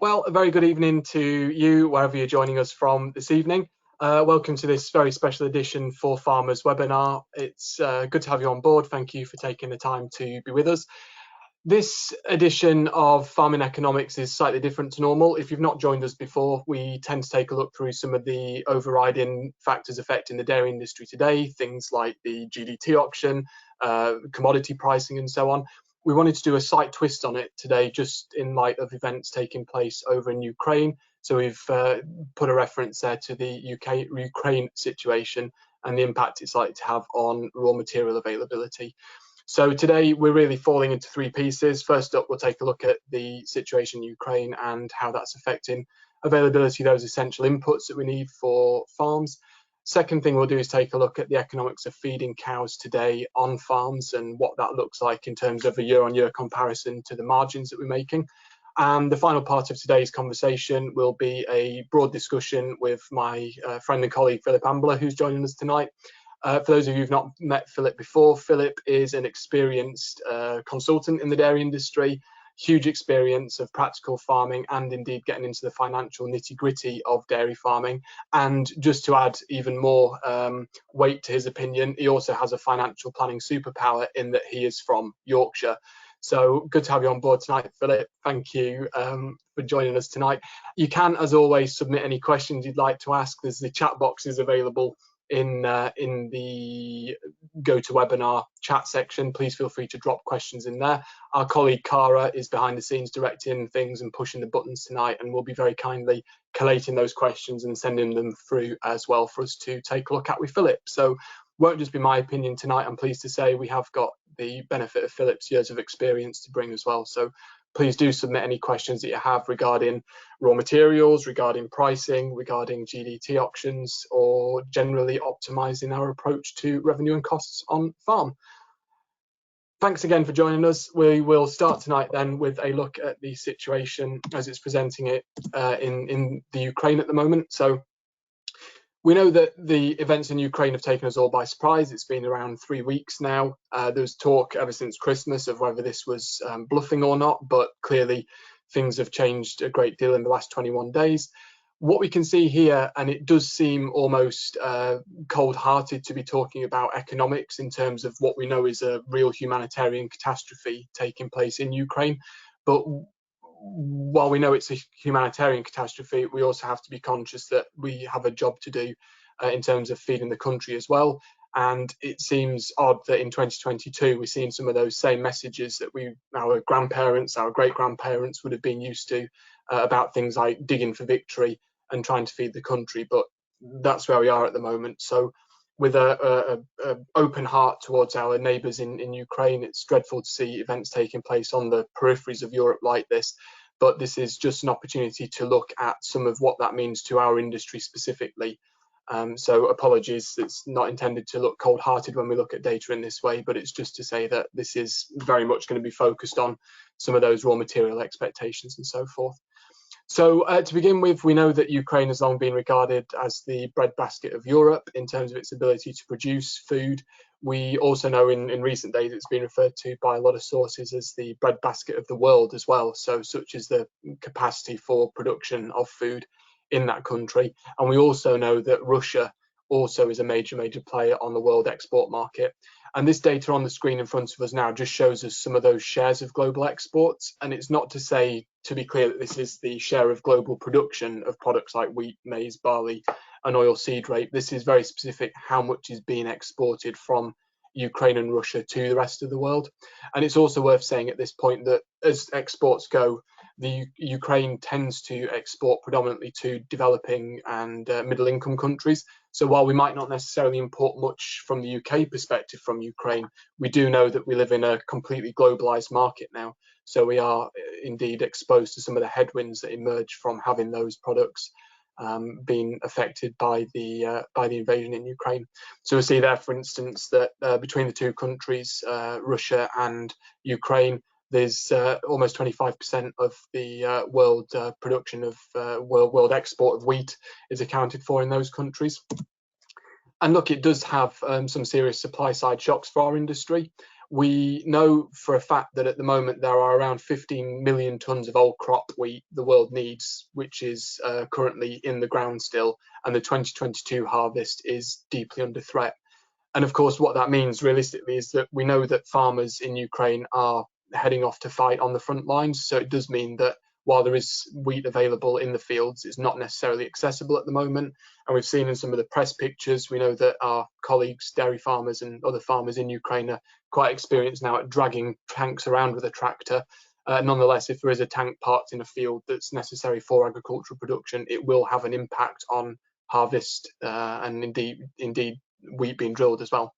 Well, a very good evening to you, wherever you're joining us from this evening. Welcome to this very special edition ForFarmers webinar. It's good to have you on board. Thank you for taking the time to be with us. This edition of Farming Economics is slightly different to normal. If you've not joined us before, we tend to take a look through some of the overriding factors affecting the dairy industry today, things like the GDT auction, commodity pricing and so on. We wanted to do a slight twist on it today, just in light of events taking place over in Ukraine. So we've put a reference there to the Ukraine situation and the impact it's likely to have on raw material availability. So today we're really falling into three pieces. First up, we'll take a look at the situation in Ukraine and how that's affecting availability of those essential inputs that we need for farms. Second thing we'll do is take a look at the economics of feeding cows today on farms and what that looks like in terms of a year-on-year comparison to the margins that we're making. And the final part of today's conversation will be a broad discussion with my friend and colleague Philip Ambler, who's joining us tonight. For those of you who've not met Philip before, Philip is an experienced consultant in the dairy industry, huge experience of practical farming and indeed getting into the financial nitty-gritty of dairy farming. And just to add even more weight to his opinion, he also has a financial planning superpower in that he is from Yorkshire. So good to have you on board tonight, Philip. Thank you for joining us tonight. You can, as always, submit any questions you'd like to ask. There's the chat boxes available in the GoToWebinar chat section. Please feel free to drop questions in there. Our colleague Cara is behind the scenes directing things and pushing the buttons tonight, and will be very kindly collating those questions and sending them through as well for us to take a look at with Philip. So won't just be my opinion tonight. I'm pleased to say we have got the benefit of Philip's years of experience to bring as well. So please do submit any questions that you have regarding raw materials, regarding pricing, regarding GDT auctions, or generally optimizing our approach to revenue and costs on farm. Thanks again for joining us. We will start tonight then with a look at the situation as it's presenting it in the Ukraine at the moment. So we know that the events in Ukraine have taken us all by surprise. It's been around 3 weeks now. There was talk ever since Christmas of whether this was bluffing or not, but clearly things have changed a great deal in the last 21 days. What we can see here, and it does seem almost cold-hearted to be talking about economics in terms of what we know is a real humanitarian catastrophe taking place in Ukraine. But while we know it's a humanitarian catastrophe, we also have to be conscious that we have a job to do in terms of feeding the country as well. And it seems odd that in 2022 we're seeing some of those same messages that our grandparents, our great-grandparents would have been used to about things like digging for victory and trying to feed the country. But that's where we are at the moment. So with a open heart towards our neighbours in Ukraine, it's dreadful to see events taking place on the peripheries of Europe like this, but this is just an opportunity to look at some of what that means to our industry specifically. So apologies, it's not intended to look cold-hearted when we look at data in this way, but it's just to say that this is very much going to be focused on some of those raw material expectations and so forth. So to begin with, we know that Ukraine has long been regarded as the breadbasket of Europe in terms of its ability to produce food. We also know in recent days it's been referred to by a lot of sources as the breadbasket of the world as well. So such is the capacity for production of food in that country. And we also know that Russia also is a major player on the world export market. And this data on the screen in front of us now just shows us some of those shares of global exports. And it's not to say, to be clear, that this is the share of global production of products like wheat, maize, barley and oilseed rape. This is very specific how much is being exported from Ukraine and Russia to the rest of the world. And it's also worth saying at this point that as exports go, the Ukraine tends to export predominantly to developing and middle income countries. So while we might not necessarily import much from the UK perspective from Ukraine, we do know that we live in a completely globalized market now. So we are indeed exposed to some of the headwinds that emerge from having those products being affected by the invasion in Ukraine. So we see there, for instance, that between the two countries, Russia and Ukraine, there's almost 25% of the world production of world export of wheat is accounted for in those countries. And look, it does have some serious supply side shocks for our industry. We know for a fact that at the moment there are around 15 million tonnes of old crop wheat the world needs, which is currently in the ground still, and the 2022 harvest is deeply under threat. And of course, what that means realistically is that we know that farmers in Ukraine are heading off to fight on the front lines. So it does mean that while there is wheat available in the fields, it's not necessarily accessible at the moment. And we've seen in some of the press pictures, we know that our colleagues, dairy farmers and other farmers in Ukraine are quite experienced now at dragging tanks around with a tractor. Nonetheless, if there is a tank parked in a field that's necessary for agricultural production, it will have an impact on harvest and indeed wheat being drilled as well.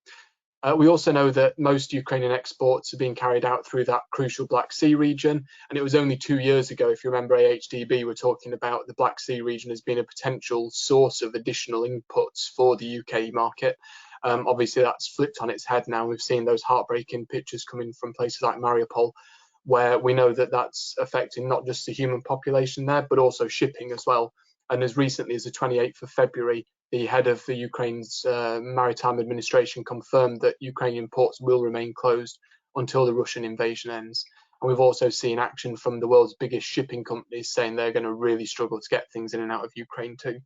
We also know that most Ukrainian exports are being carried out through that crucial Black Sea region. And it was only 2 years ago, if you remember, AHDB were talking about the Black Sea region as being a potential source of additional inputs for the UK market. Obviously, that's flipped on its head now. We've seen those heartbreaking pictures coming from places like Mariupol, where we know that that's affecting not just the human population there, but also shipping as well. And as recently as the 28th of February, the head of the Ukraine's maritime administration confirmed that Ukrainian ports will remain closed until the Russian invasion ends. And we've also seen action from the world's biggest shipping companies saying they're going to really struggle to get things in and out of Ukraine too.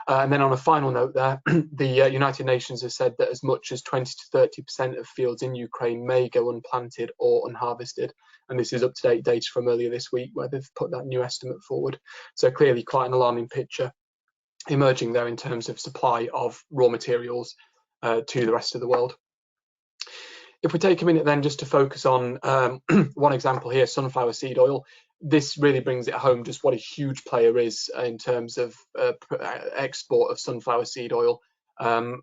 And then on a final note there, the United Nations has said that as much as 20 to 30% of fields in Ukraine may go unplanted or unharvested. And this is up-to-date data from earlier this week where they've put that new estimate forward. So clearly quite an alarming picture emerging there in terms of supply of raw materials to the rest of the world. If we take a minute then just to focus on one example here, sunflower seed oil, this really brings it home just what a huge player is in terms of export of sunflower seed oil.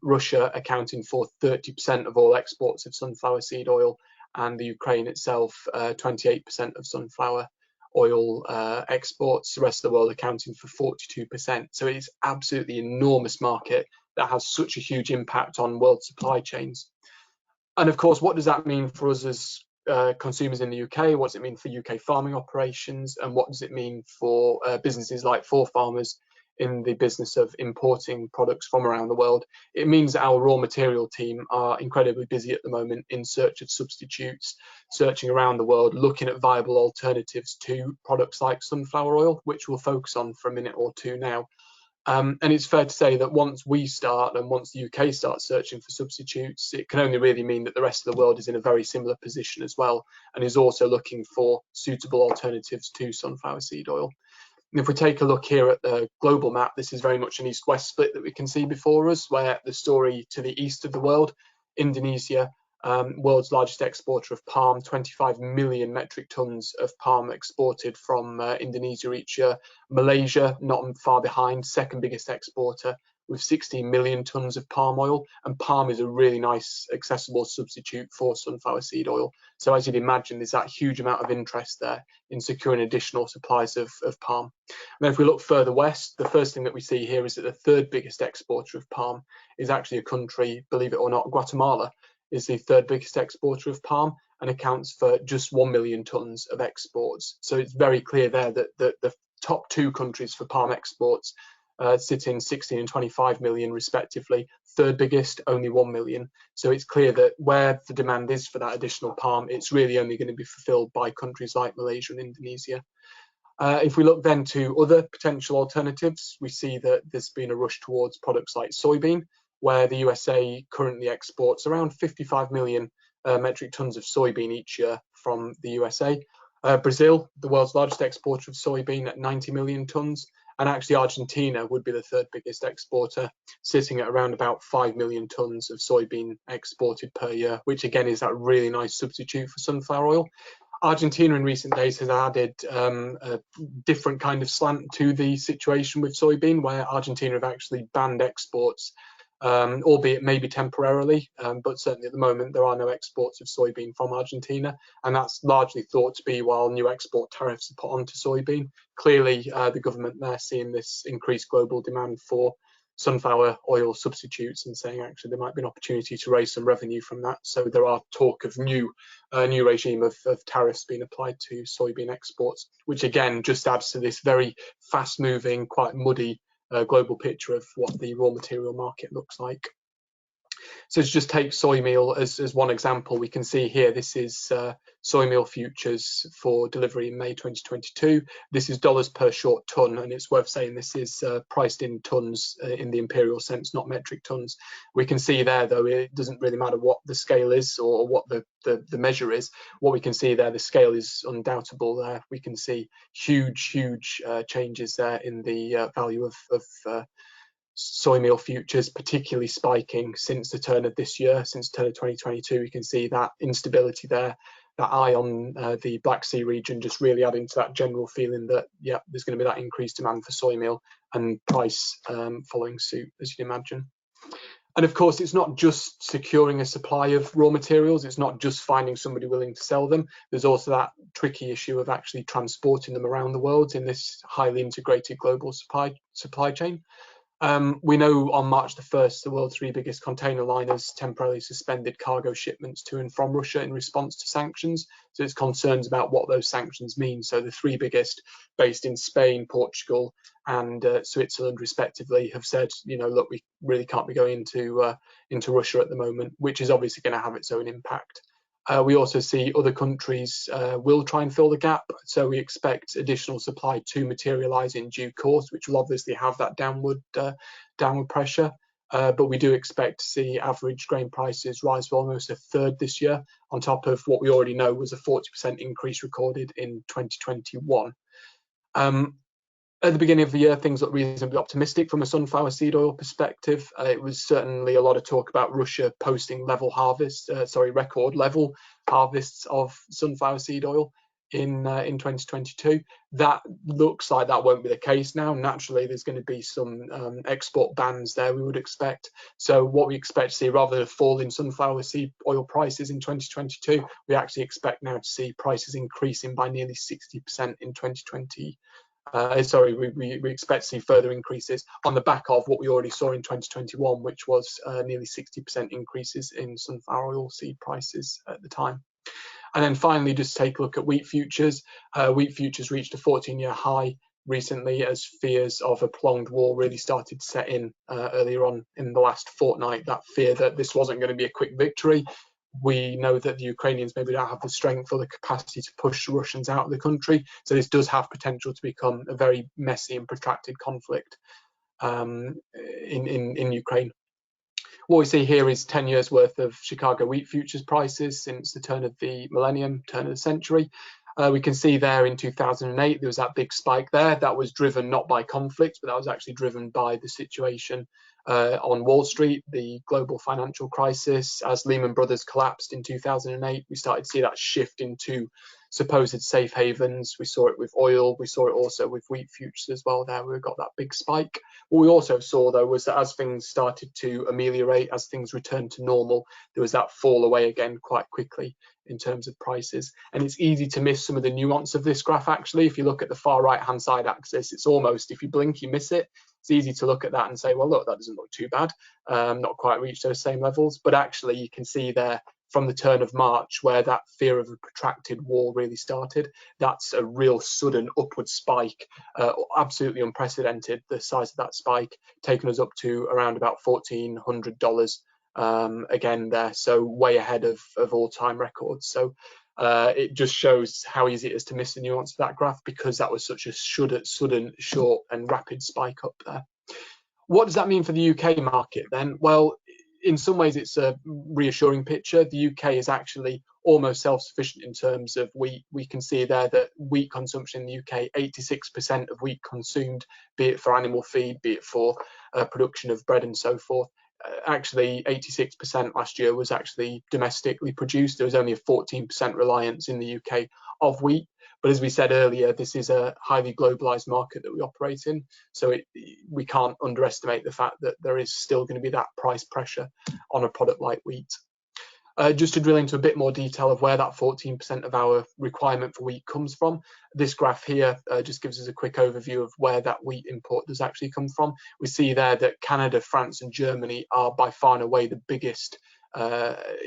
Russia accounting for 30% of all exports of sunflower seed oil, and the Ukraine itself 28% of sunflower oil exports, the rest of the world accounting for 42%. So it is absolutely enormous market that has such a huge impact on world supply chains. And of course, what does that mean for us as consumers in the UK? What does it mean for UK farming operations? And what does it mean for businesses like ForFarmers in the business of importing products from around the world? It means that our raw material team are incredibly busy at the moment in search of substitutes, searching around the world, looking at viable alternatives to products like sunflower oil, which we'll focus on for a minute or two now. And it's fair to say that once we start and once the UK starts searching for substitutes, it can only really mean that the rest of the world is in a very similar position as well, and is also looking for suitable alternatives to sunflower seed oil. And if we take a look here at the global map, this is very much an east-west split that we can see before us, where the story to the east of the world, Indonesia, world's largest exporter of palm, 25 million metric tons of palm exported from Indonesia each year. Malaysia, not far behind, second biggest exporter with 16 million tons of palm oil. And palm is a really nice, accessible substitute for sunflower seed oil. So as you'd imagine, there's that huge amount of interest there in securing additional supplies of palm. And then if we look further west, the first thing that we see here is that the third biggest exporter of palm is actually a country, believe it or not, Guatemala is the third biggest exporter of palm and accounts for just 1 million tons of exports. So it's very clear there that the top two countries for palm exports sit in 16 and 25 million respectively. Third biggest, only 1 million. So it's clear that where the demand is for that additional palm, it's really only going to be fulfilled by countries like Malaysia and Indonesia. If we look then to other potential alternatives, we see that there's been a rush towards products like soybean, where the USA currently exports around 55 million metric tons of soybean each year from the USA. Brazil, the world's largest exporter of soybean at 90 million tons, and actually Argentina would be the third biggest exporter, sitting at around about 5 million tons of soybean exported per year, which again is that really nice substitute for sunflower oil. Argentina in recent days has added a different kind of slant to the situation with soybean, where Argentina have actually banned exports, albeit maybe temporarily, but certainly at the moment there are no exports of soybean from Argentina, and that's largely thought to be while new export tariffs are put onto soybean. Clearly the government there seeing this increased global demand for sunflower oil substitutes and saying actually there might be an opportunity to raise some revenue from that. So there are talk of new regime of tariffs being applied to soybean exports, which again just adds to this very fast moving, quite muddy global picture of what the raw material market looks like. So to just take soy meal as one example, we can see here this is soy meal futures for delivery in May 2022. This is dollars per short ton, and it's worth saying this is priced in tons in the imperial sense, not metric tons. We can see there, though, it doesn't really matter what the scale is or what the measure is. What we can see there, the scale is undoubtable there. We can see huge changes there in the value of soy meal futures, particularly spiking since the turn of this year, since the turn of 2022. You can see that instability there, that eye on the Black Sea region, just really adding to that general feeling that, yeah, there's going to be that increased demand for soy meal and price following suit, as you can imagine. And of course, it's not just securing a supply of raw materials. It's not just finding somebody willing to sell them. There's also that tricky issue of actually transporting them around the world in this highly integrated global supply chain. We know on March the 1st, the world's 3 biggest container liners temporarily suspended cargo shipments to and from Russia in response to sanctions. So there's concerns about what those sanctions mean. So the 3 biggest, based in Spain, Portugal, and Switzerland, respectively, have said, you know, look, we really can't be going into Russia at the moment, which is obviously going to have its own impact. We also see other countries will try and fill the gap, so we expect additional supply to materialise in due course, which will obviously have that downward pressure. But we do expect to see average grain prices rise for almost a third this year, on top of what we already know was a 40% increase recorded in 2021. At the beginning of the year, things looked reasonably optimistic from a sunflower seed oil perspective. It was certainly a lot of talk about Russia posting record level harvests of sunflower seed oil in 2022. That looks like that won't be the case now. Naturally, there's going to be some export bans there, we would expect. So what we expect to see, rather than a fall in sunflower seed oil prices in 2022, we actually expect now to see prices increasing by nearly 60% in 2020. We expect to see further increases on the back of what we already saw in 2021, which was nearly 60% increases in sunflower oil seed prices at the time. And then finally, just take a look at wheat futures. Wheat futures reached a 14-year high recently as fears of a prolonged war really started to set in earlier on in the last fortnight. That fear that this wasn't going to be a quick victory. We know that the Ukrainians maybe don't have the strength or the capacity to push the Russians out of the country. So this does have potential to become a very messy and protracted conflict in Ukraine. What we see here is 10 years worth of Chicago wheat futures prices since the turn of the millennium, turn of the century. We can see there in 2008, there was that big spike there. That was driven not by conflict, but that was actually driven by the situation on Wall Street, the global financial crisis. As Lehman Brothers collapsed in 2008, we started to see that shift into supposed safe havens. We saw it with oil. We saw it also with wheat futures as well there. We got that big spike. What we also saw, though, was that as things started to ameliorate, as things returned to normal, there was that fall away again quite quickly in terms of prices. And it's easy to miss some of the nuance of this graph, actually. If you look at the far right-hand side axis, it's almost, if you blink, you miss it. It's easy to look at that and say, well, look, that doesn't look too bad. Not quite reached those same levels. But actually, you can see there from the turn of March where that fear of a protracted war really started. That's a real sudden upward spike, absolutely unprecedented, the size of that spike, taking us up to around about $1,400 again there, so way ahead of all-time records. So it just shows how easy it is to miss the nuance of that graph, because that was such a sudden, short and rapid spike up there. What does that mean for the UK market then? Well, in some ways it's a reassuring picture. The UK is actually almost self-sufficient in terms of wheat. We can see there that wheat consumption in the UK, 86% of wheat consumed, be it for animal feed, be it for production of bread and so forth. Actually 86% last year was actually domestically produced. There was only a 14% reliance in the UK of wheat. But as we said earlier, this is a highly globalized market that we operate in. So we can't underestimate the fact that there is still going to be that price pressure on a product like wheat. Just to drill into a bit more detail of where that 14% of our requirement for wheat comes from, this graph here just gives us a quick overview of where that wheat import does actually come from. We see there that Canada, France and Germany are by far and away the biggest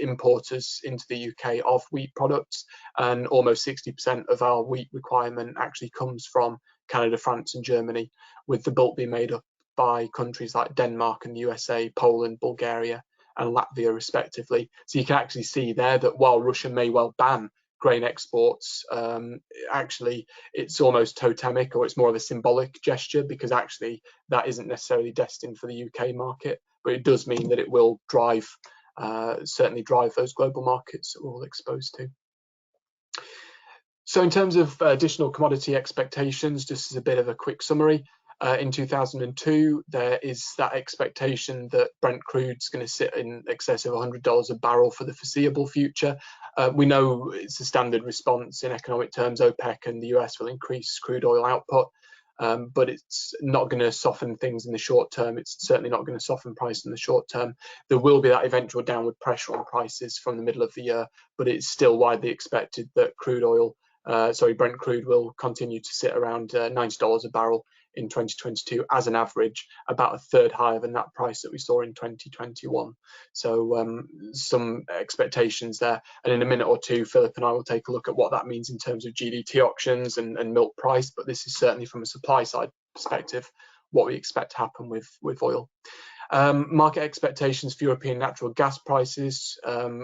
importers into the UK of wheat products, and almost 60% of our wheat requirement actually comes from Canada, France and Germany, with the bulk being made up by countries like Denmark and the USA, Poland, Bulgaria and Latvia respectively. So you can actually see there that while Russia may well ban grain exports, actually it's almost totemic, or it's more of a symbolic gesture, because actually that isn't necessarily destined for the UK market, but it does mean that it will drive, certainly drive those global markets that we're all exposed to. So in terms of additional commodity expectations, just as a bit of a quick summary, in 2002, there is that expectation that Brent crude's going to sit in excess of $100 a barrel for the foreseeable future. We know it's a standard response in economic terms. OPEC and the US will increase crude oil output, but it's not going to soften things in the short term. It's certainly not going to soften price in the short term. There will be that eventual downward pressure on prices from the middle of the year, but it's still widely expected that Brent crude will continue to sit around $90 a barrel in 2022 as an average, about a third higher than that price that we saw in 2021. So some expectations there. And in a minute or two, Philip and I will take a look at what that means in terms of GDT auctions and milk price. But this is certainly from a supply side perspective what we expect to happen with oil. Market expectations for European natural gas prices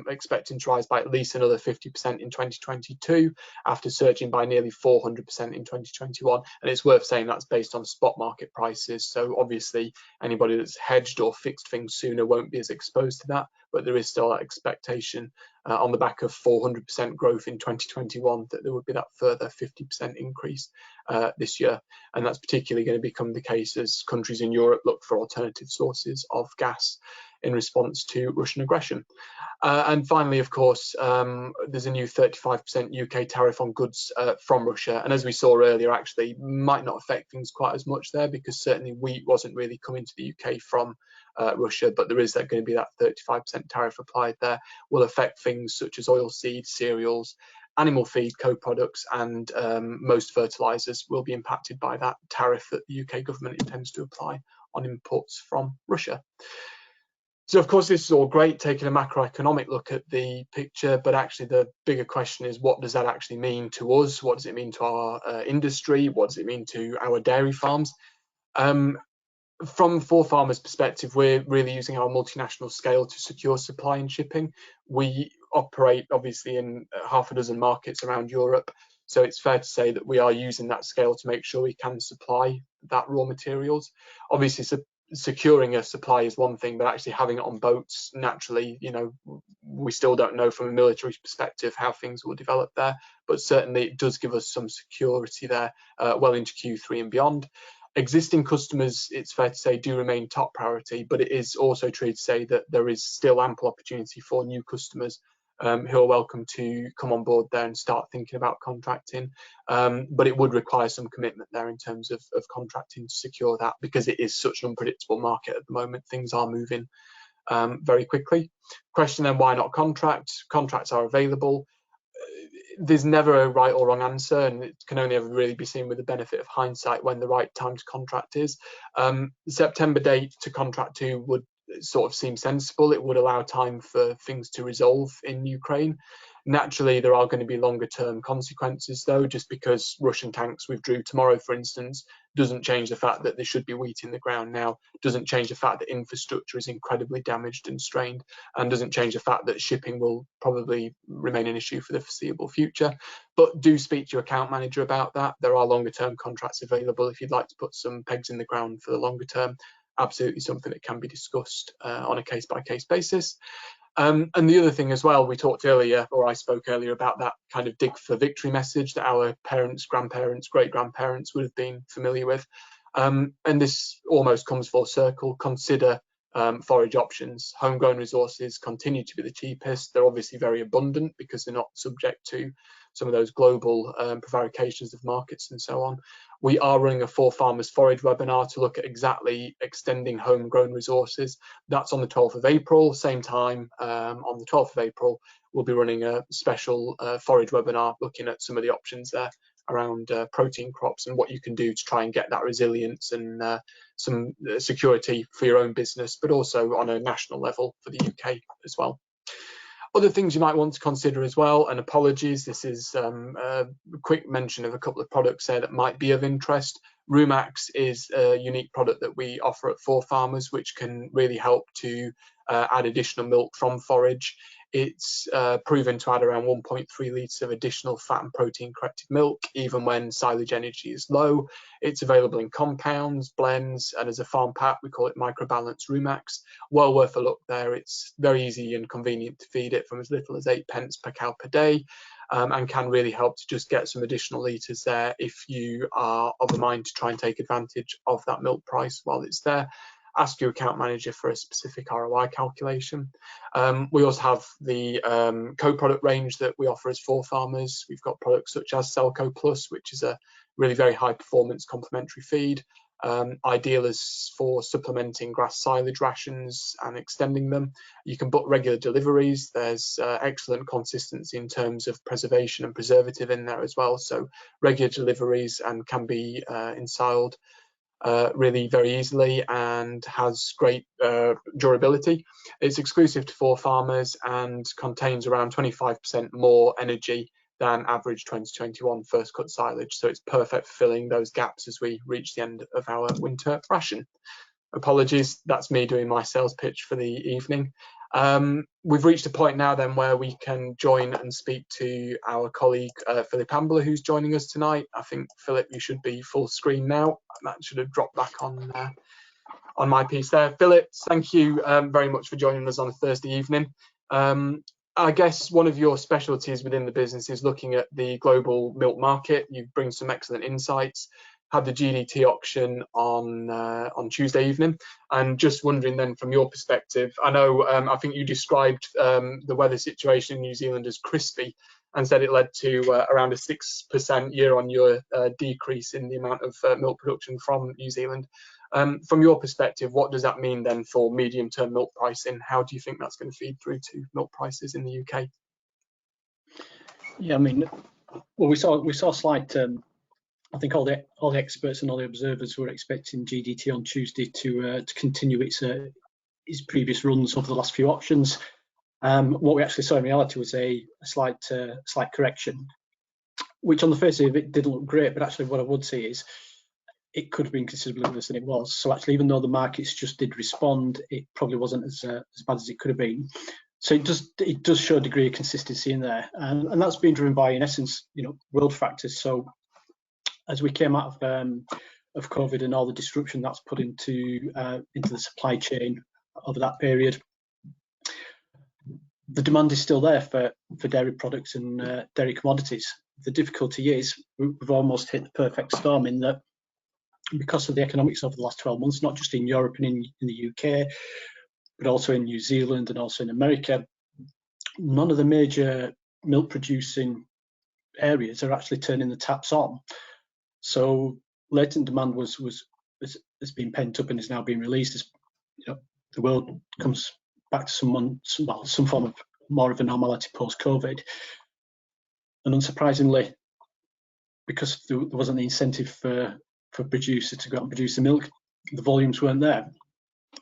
expecting to rise by at least another 50% in 2022, after surging by nearly 400% in 2021. And it's worth saying that's based on spot market prices. So obviously anybody that's hedged or fixed things sooner won't be as exposed to that, but there is still that expectation on the back of 400% growth in 2021 that there would be that further 50% increase this year. And that's particularly going to become the case as countries in Europe look for alternative sources of gas in response to Russian aggression. And finally, of course, there's a new 35% UK tariff on goods from Russia. And as we saw earlier, actually might not affect things quite as much there, because certainly wheat wasn't really coming to the UK from Russia, but there is going to be that 35% tariff applied there. Will affect things such as oilseed, cereals, animal feed, co-products, and most fertilisers will be impacted by that tariff that the UK government intends to apply on imports from Russia. So of course this is all great, taking a macroeconomic look at the picture, but actually the bigger question is, what does that actually mean to us? What does it mean to our industry? What does it mean to our dairy farms? From ForFarmers' perspective, we're really using our multinational scale to secure supply and shipping. We operate obviously in half a dozen markets around Europe, so it's fair to say that we are using that scale to make sure we can supply that raw materials. Obviously, securing a supply is one thing, but actually having it on boats, naturally, we still don't know from a military perspective how things will develop there, but certainly it does give us some security there well into Q3 and beyond. Existing customers, it's fair to say, do remain top priority, but it is also true to say that there is still ample opportunity for new customers who are welcome to come on board there and start thinking about contracting. But it would require some commitment there in terms of contracting to secure that, because it is such an unpredictable market at the moment. Things are moving very quickly. Question then, why not contract? Contracts are available. There's never a right or wrong answer, and it can only ever really be seen with the benefit of hindsight when the right time to contract is. The September date to contract to would sort of seem sensible. It would allow time for things to resolve in Ukraine. Naturally, there are going to be longer term consequences though, just because Russian tanks withdrew tomorrow, for instance, doesn't change the fact that there should be wheat in the ground now, doesn't change the fact that infrastructure is incredibly damaged and strained, and doesn't change the fact that shipping will probably remain an issue for the foreseeable future. But do speak to your account manager about that. There are longer term contracts available if you'd like to put some pegs in the ground for the longer term. Absolutely something that can be discussed on a case-by-case basis. And the other thing as well, we talked earlier, or I spoke earlier, about that kind of dig for victory message that our parents, grandparents, great-grandparents would have been familiar with. And this almost comes full circle. Consider forage options. Homegrown resources continue to be the cheapest. They're obviously very abundant because they're not subject to some of those global prevarications of markets and so on. We are running a ForFarmers forage webinar to look at exactly extending homegrown resources. That's on the 12th of April, same time. On the 12th of April, we'll be running a special forage webinar looking at some of the options there around protein crops and what you can do to try and get that resilience and some security for your own business, but also on a national level for the UK as well. Other things you might want to consider as well, and apologies, this is a quick mention of a couple of products there that might be of interest. Rumax is a unique product that we offer at ForFarmers, which can really help to add additional milk from forage. It's proven to add around 1.3 litres of additional fat and protein corrected milk, even when silage energy is low. It's available in compounds, blends, and as a farm pack, we call it microbalance Rumax. Well worth a look there. It's very easy and convenient to feed it from as little as 8p per cow per day, and can really help to just get some additional litres there if you are of a mind to try and take advantage of that milk price while it's there. Ask your account manager for a specific ROI calculation. We also have the co-product range that we offer as ForFarmers. We've got products such as Selco Plus, which is a really very high performance complementary feed, ideal as for supplementing grass silage rations and extending them. You can book regular deliveries. There's excellent consistency in terms of preservation and preservative in there as well, so regular deliveries, and can be ensiled really very easily, and has great durability. It's exclusive to ForFarmers and contains around 25% more energy than average 2021 first cut silage, so it's perfect for filling those gaps as we reach the end of our winter ration. Apologies, that's me doing my sales pitch for the evening. We've reached a point now then where we can join and speak to our colleague Philip Ambler, who's joining us tonight. I think, Philip, you should be full screen now. That should have dropped back on my piece there. Philip, thank you very much for joining us on a Thursday evening. I guess one of your specialties within the business is looking at the global milk market. You bring some excellent insights. Had the GDT auction on Tuesday evening, and just wondering then from your perspective, I know I think you described the weather situation in New Zealand as crispy, and said it led to around a 6% year-on-year decrease in the amount of milk production from New Zealand. From your perspective, what does that mean then for medium-term milk pricing? How do you think that's going to feed through to milk prices in the UK? Yeah, I mean, well, we saw a slight. I think all the experts and all the observers were expecting GDT on Tuesday to continue its previous runs over the last few auctions. What we actually saw in reality was a slight correction, which on the face of it didn't look great. But actually, what I would say is it could have been considerably worse than it was. So actually, even though the markets just did respond, it probably wasn't as bad as it could have been. So it does show a degree of consistency in there, and that's been driven by, in essence, world factors. So as we came out of COVID and all the disruption that's put into the supply chain over that period, the demand is still there for dairy products and dairy commodities. The difficulty is we've almost hit the perfect storm in that, because of the economics over the last 12 months, not just in Europe and in the UK, but also in New Zealand and also in America, none of the major milk producing areas are actually turning the taps on. So latent demand has been pent up and is now being released as the world comes back to some form of more of a normality post-COVID. And unsurprisingly, because there wasn't the incentive for producers to go out and produce the milk, the volumes weren't there.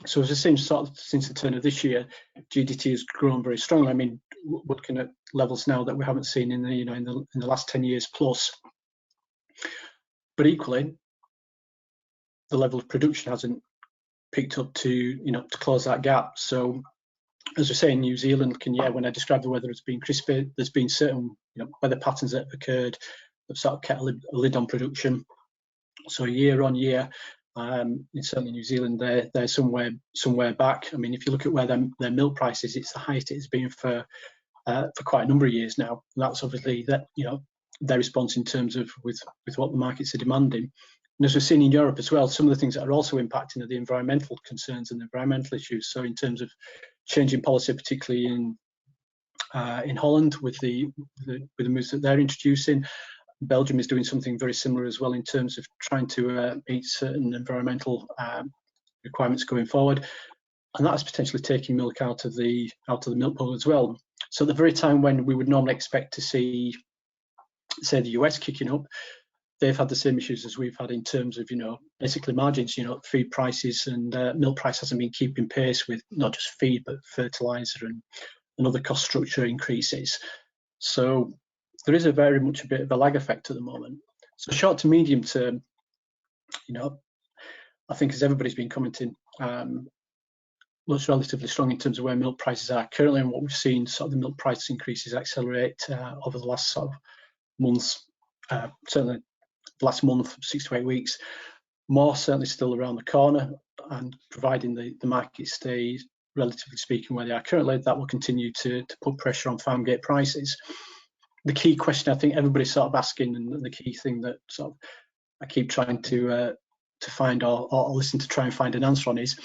So as it seems, sort of since the turn of this year, GDT has grown very strongly. I mean, we're looking at levels now that we haven't seen in the last 10 years plus. But equally, the level of production hasn't picked up to close that gap. So as we say in New Zealand, when I describe the weather as being crispy, there's been certain weather patterns that have occurred that sort of kept a lid on production. So year on year, certainly New Zealand, they're somewhere back. I mean, if you look at where their milk price is, it's the highest it's been for quite a number of years now. And that's obviously their response in terms of with what the markets are demanding. And as we've seen in Europe as well, some of the things that are also impacting are the environmental concerns and the environmental issues. So in terms of changing policy, particularly in Holland with the moves that they're introducing, Belgium is doing something very similar as well in terms of trying to meet certain environmental requirements going forward, and that is potentially taking milk out of the milk pool as well. So at the very time when we would normally expect to see, say, the US kicking up, they've had the same issues as we've had in terms of basically margins. Feed prices and milk price hasn't been keeping pace with not just feed but fertiliser and other cost structure increases. So there is very much a bit of a lag effect at the moment. So short to medium term, I think as everybody's been commenting, looks relatively strong in terms of where milk prices are currently, and what we've seen sort of the milk price increases accelerate over the last sort of months, certainly the last month, 6 to 8 weeks. More certainly still around the corner, and providing the market stays, relatively speaking, where they are currently, that will continue to put pressure on farm gate prices. The key question I think everybody's sort of asking, and the key thing that sort of I keep trying to find or listen to try and find an answer on is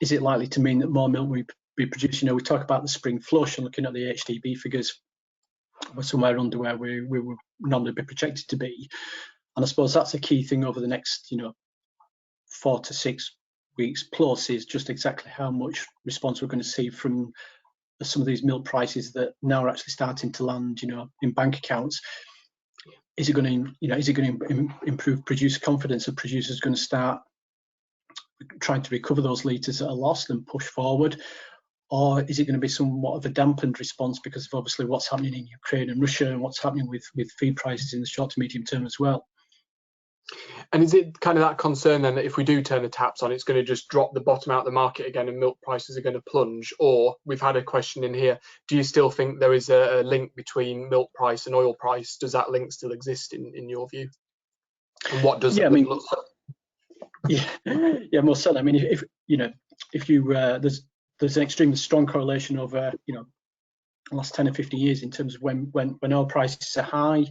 it likely to mean that more milk will be produced? You know, we talk about the spring flush and looking at the HDB figures, we're somewhere under where we would normally be projected to be. And I suppose that's a key thing over the next, 4 to 6 weeks plus, is just exactly how much response we're going to see from some of these milk prices that now are actually starting to land, in bank accounts. Is it going to, improve producer confidence? Are producers going to start trying to recover those litres that are lost and push forward? Or is it going to be somewhat of a dampened response because of obviously what's happening in Ukraine and Russia and what's happening with feed prices in the short to medium term as well? And is it kind of that concern then that if we do turn the taps on, it's going to just drop the bottom out of the market again and milk prices are going to plunge? Or we've had a question in here, do you still think there is a link between milk price and oil price? Does that link still exist in your view? And what does it look like? Yeah, most certainly. I mean, if you there's an extremely strong correlation over the last 10 or 15 years in terms of when oil prices are high,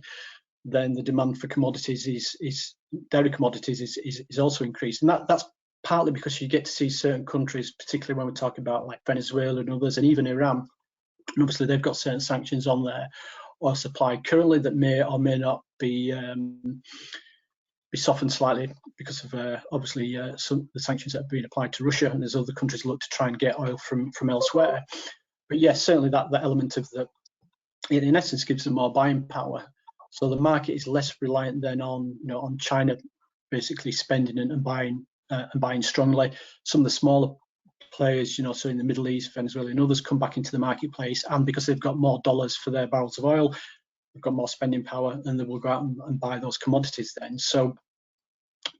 then the demand for commodities is dairy commodities is also increased, and that's partly because you get to see certain countries, particularly when we're talking about like Venezuela and others, and even Iran, and obviously they've got certain sanctions on their oil supply currently that may or may not be softened slightly because of obviously some of the sanctions that have been applied to Russia, and there's other countries look to try and get oil from elsewhere. But yes, certainly that element of the, in essence, gives them more buying power. So the market is less reliant then on China basically spending and buying strongly. Some of the smaller players, so in the Middle East, Venezuela and others, come back into the marketplace, and because they've got more dollars for their barrels of oil, they've got more spending power, and they will go out and buy those commodities then. So,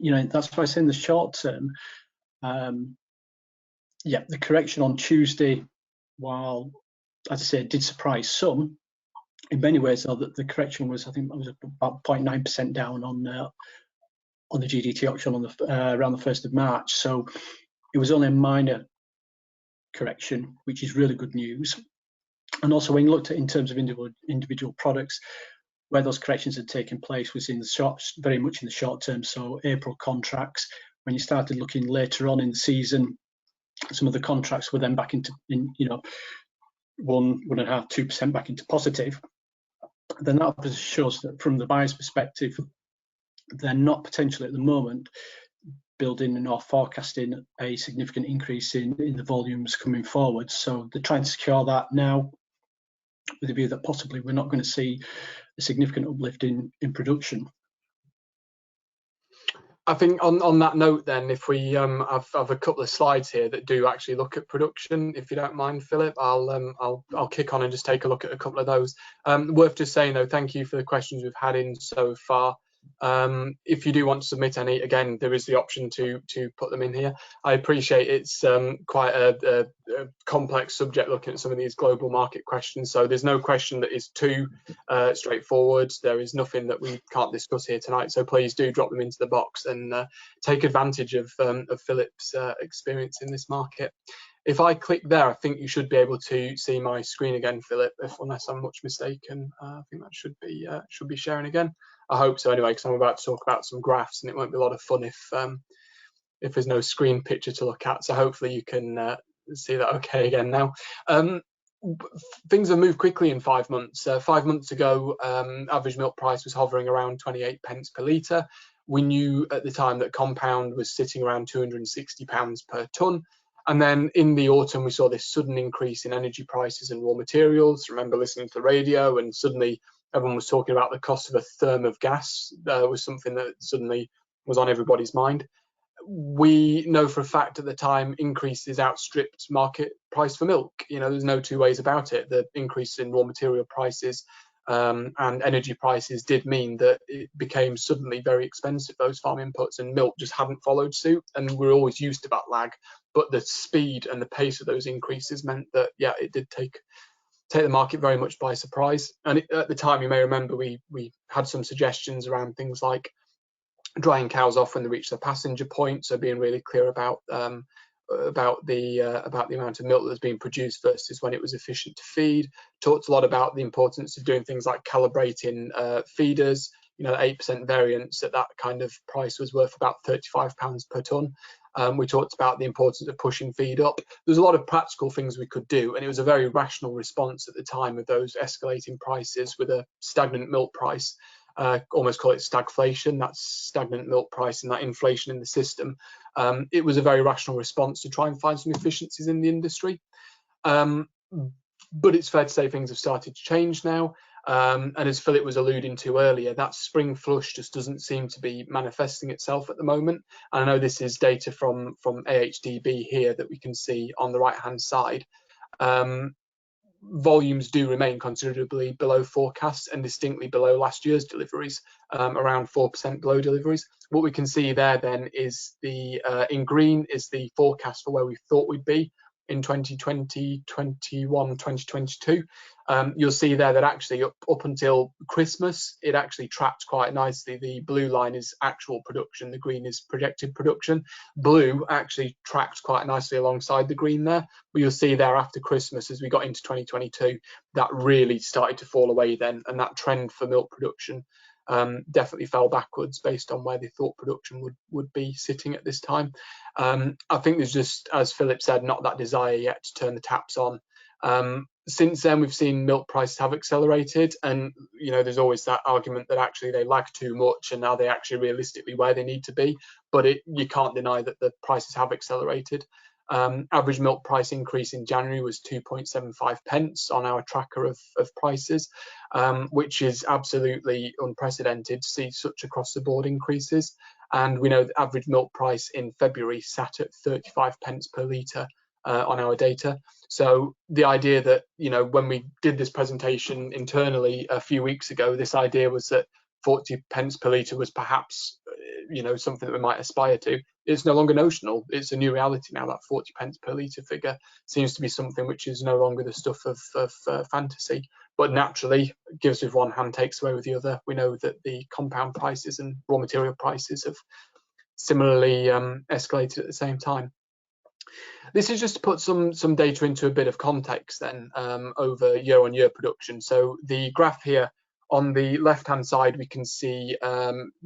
that's why I say in the short term, the correction on Tuesday, while, as I say, did surprise some, in many ways, though, the correction was, I think, it was about 0.9% down on the GDT auction on around the 1st of March. So it was only a minor correction, which is really good news. And also, when you looked at in terms of individual products, where those corrections had taken place was very much in the short term. So April contracts, when you started looking later on in the season, some of the contracts were then back into 1.5%, 2% back into positive. Then that shows that from the buyer's perspective, they're not potentially at the moment building or forecasting a significant increase in the volumes coming forward. So they're trying to secure that now, with the view that possibly we're not going to see a significant uplift in production. I think on that note, then, if we have a couple of slides here that do actually look at production, if you don't mind, Philip, I'll kick on and just take a look at a couple of those. Worth just saying though, thank you for the questions we've had in so far. If you do want to submit any, again, there is the option to put them in here. I appreciate it's quite a complex subject looking at some of these global market questions, so there's no question that is too straightforward. There is nothing that we can't discuss here tonight, so please do drop them into the box and take advantage of Philip's experience in this market. If I click there, I think you should be able to see my screen again, Philip, unless I'm much mistaken. I think that should be sharing again. I hope so anyway, because I'm about to talk about some graphs, and it won't be a lot of fun if there's no screen picture to look at. So hopefully you can see that okay again now. Things have moved quickly in 5 months. 5 months ago, average milk price was hovering around 28 pence per litre. We knew at the time that compound was sitting around £260 per tonne. And then in the autumn, we saw this sudden increase in energy prices and raw materials. Remember listening to the radio, and suddenly everyone was talking about the cost of a therm of gas. Was something that suddenly was on everybody's mind. We know for a fact at the time increases outstripped market price for milk. There's no two ways about it. The increase in raw material prices and energy prices did mean that it became suddenly very expensive, those farm inputs, and milk just hadn't followed suit. And we're always used to that lag, but the speed and the pace of those increases meant that, yeah, it did take the market very much by surprise. And at the time, you may remember, we had some suggestions around things like drying cows off when they reach the passenger point, so being really clear about the amount of milk that's being produced versus when it was efficient to feed. Talked a lot about the importance of doing things like calibrating feeders. You know, 8% variance at that kind of price was worth about £35 per tonne. We talked about the importance of pushing feed up. There's a lot of practical things we could do, and it was a very rational response at the time of those escalating prices with a stagnant milk price. Almost call it stagflation, that's stagnant milk price and that inflation in the system. It was a very rational response to try and find some efficiencies in the industry. But it's fair to say things have started to change now. And as Philip was alluding to earlier, that spring flush just doesn't seem to be manifesting itself at the moment. And I know this is data from AHDB here that we can see on the right hand side. Volumes do remain considerably below forecasts and distinctly below last year's deliveries, around 4% below deliveries. What we can see there then is in green is the forecast for where we thought we'd be in 2020, 21, 2022. You'll see there that actually up until Christmas, it actually tracked quite nicely. The blue line is actual production, the green is projected production. Blue actually tracked quite nicely alongside the green there, but you'll see there after Christmas, as we got into 2022, that really started to fall away then, and that trend for milk production definitely fell backwards based on where they thought production would be sitting at this time. I think there's just, as Philip said, not that desire yet to turn the taps on. Since then, we've seen milk prices have accelerated, and you know, there's always that argument that actually they lag too much, and now they actually realistically where they need to be. But you can't deny that the prices have accelerated. Average milk price increase in January was 2.75 pence on our tracker of prices, which is absolutely unprecedented to see such across the board increases. And we know the average milk price in February sat at 35 pence per litre on our data. So the idea that, you know, when we did this presentation internally a few weeks ago, this idea was that 40 pence per litre was perhaps, you know, something that we might aspire to. It's no longer notional. It's a new reality now. That 40 pence per litre figure seems to be something which is no longer the stuff of fantasy, but naturally gives with one hand, takes away with the other. We know that the compound prices and raw material prices have similarly escalated at the same time. This is just to put some data into a bit of context then over year-on-year production. So the graph here on the left-hand side, we can see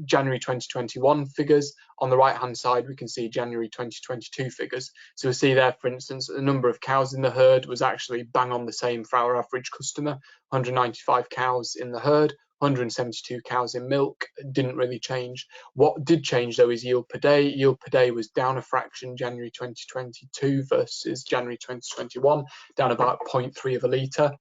January 2021 figures. On the right-hand side, we can see January 2022 figures. So we see there, for instance, the number of cows in the herd was actually bang on the same for our average customer, 195 cows in the herd, 172 cows in milk. Didn't really change. What did change though is yield per day. Yield per day was down a fraction January 2022 versus January 2021, down about 0.3 of a litre.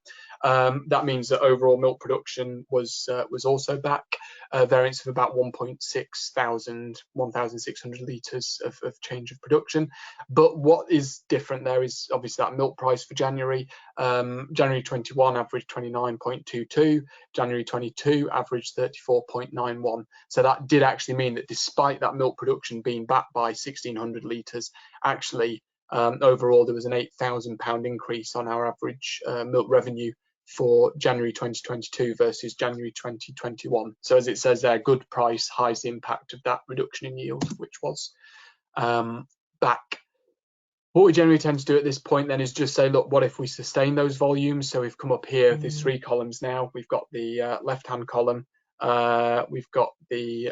That means that overall milk production was also back, a variance of about 1,600 litres of change of production. But what is different there is obviously that milk price for January. January 21 averaged 29.22, January 22 averaged 34.91. So that did actually mean that despite that milk production being back by 1,600 litres, actually overall there was an £8,000 increase on our average milk revenue for January 2022 versus January 2021. So as it says there, good price hides the impact of that reduction in yield, which was back. What we generally tend to do at this point then is just say, look, what if we sustain those volumes? So we've come up here, there's three columns now. We've got the left-hand column, we've got the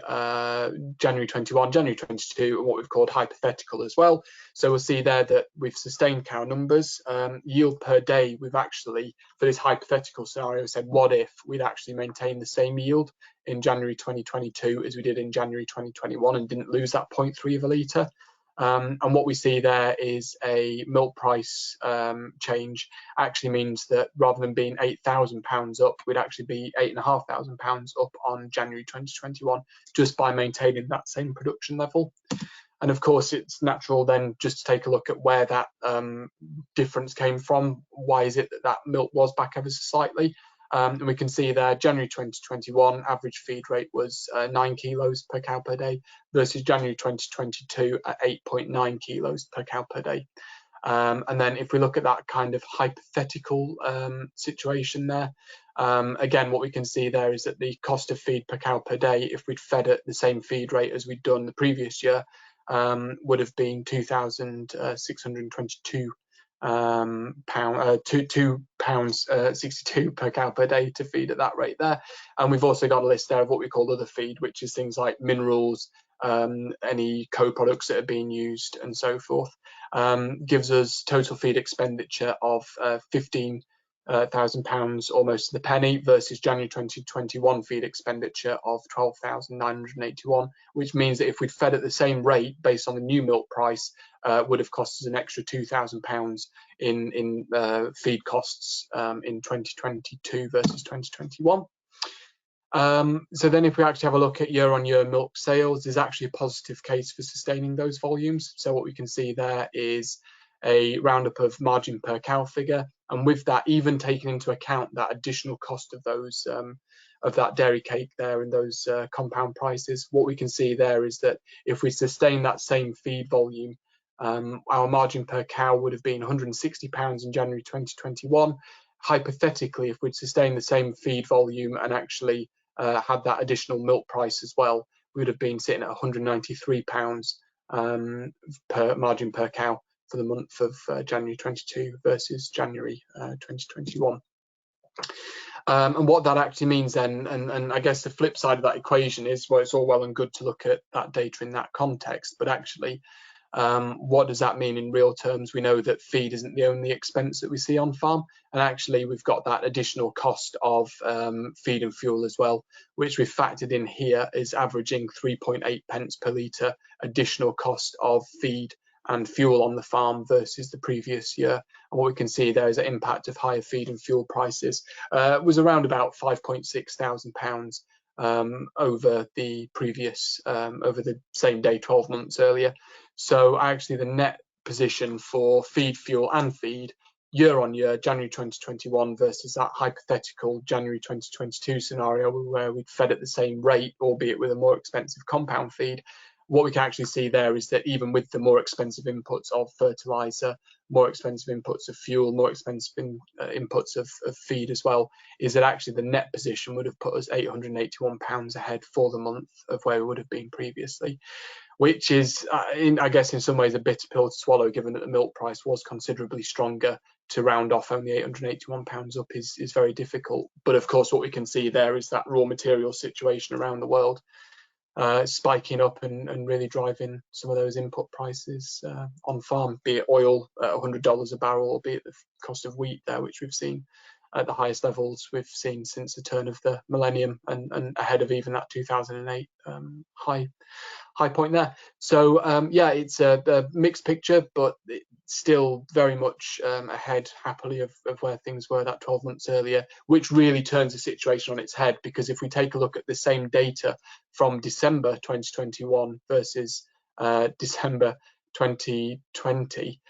January 21, January 22, and what we've called hypothetical as well. So we'll see there that we've sustained cow numbers. Yield per day, we've actually, for this hypothetical scenario, said what if we'd actually maintained the same yield in January 2022 as we did in January 2021 and didn't lose that 0.3 of a litre. And what we see there is a milk price change actually means that rather than being £8,000 up, we'd actually be £8,500 up on January 2021 just by maintaining that same production level. And of course, it's natural then just to take a look at where that difference came from. Why is it that that milk was back ever so slightly? And we can see there, January 2021, average feed rate was 9 kilos per cow per day versus January 2022 at 8.9 kilos per cow per day. And then if we look at that kind of hypothetical situation there, again, what we can see there is that the cost of feed per cow per day, if we'd fed at the same feed rate as we'd done the previous year, would have been £2,622 £2.62 per cow per day to feed at that rate there. And we've also got a list there of what we call other feed, which is things like minerals, any co-products that are being used and so forth. Gives us total feed expenditure of £15,000 almost to the penny versus January 2021 feed expenditure of 12,981, which means that if we'd fed at the same rate based on the new milk price, would have cost us an extra £2,000 in feed costs in 2022 versus 2021. So then if we actually have a look at year-on-year milk sales, there's actually a positive case for sustaining those volumes. So what we can see there is a roundup of margin per cow figure, and with that, even taking into account that additional cost of those of that dairy cake there and those compound prices, what we can see there is that if we sustain that same feed volume, our margin per cow would have been £160 in January 2021. Hypothetically, if we'd sustained the same feed volume and actually had that additional milk price as well, we would have been sitting at £193 per margin per cow for the month of January 22 versus January 2021. And what that actually means then, and I guess the flip side of that equation is, well, it's all well and good to look at that data in that context, but actually what does that mean in real terms? We know that feed isn't the only expense that we see on farm, and actually we've got that additional cost of feed and fuel as well, which we've factored in here is averaging 3.8 pence per litre additional cost of feed and fuel on the farm versus the previous year. And what we can see there is the impact of higher feed and fuel prices was around about £5,600 over the previous over the same day 12 months earlier. So actually the net position for feed, fuel and feed year on year, January 2021 versus that hypothetical January 2022 scenario where we'd fed at the same rate, albeit with a more expensive compound feed, what we can actually see there is that even with the more expensive inputs of fertiliser, more expensive inputs of fuel, more expensive inputs of feed as well, is that actually the net position would have put us £881 ahead for the month of where we would have been previously, which is, I guess, in some ways a bitter pill to swallow, given that the milk price was considerably stronger. To round off only £881 up is very difficult. But of course, what we can see there is that raw material situation around the world spiking up and really driving some of those input prices on farm, be it oil at $100 a barrel, or be it the cost of wheat there, which we've seen at the highest levels we've seen since the turn of the millennium and ahead of even that 2008 high point there. So yeah, it's a mixed picture, but it's still very much ahead happily of where things were that 12 months earlier, which really turns the situation on its head, because if we take a look at the same data from December 2021 versus December 2020,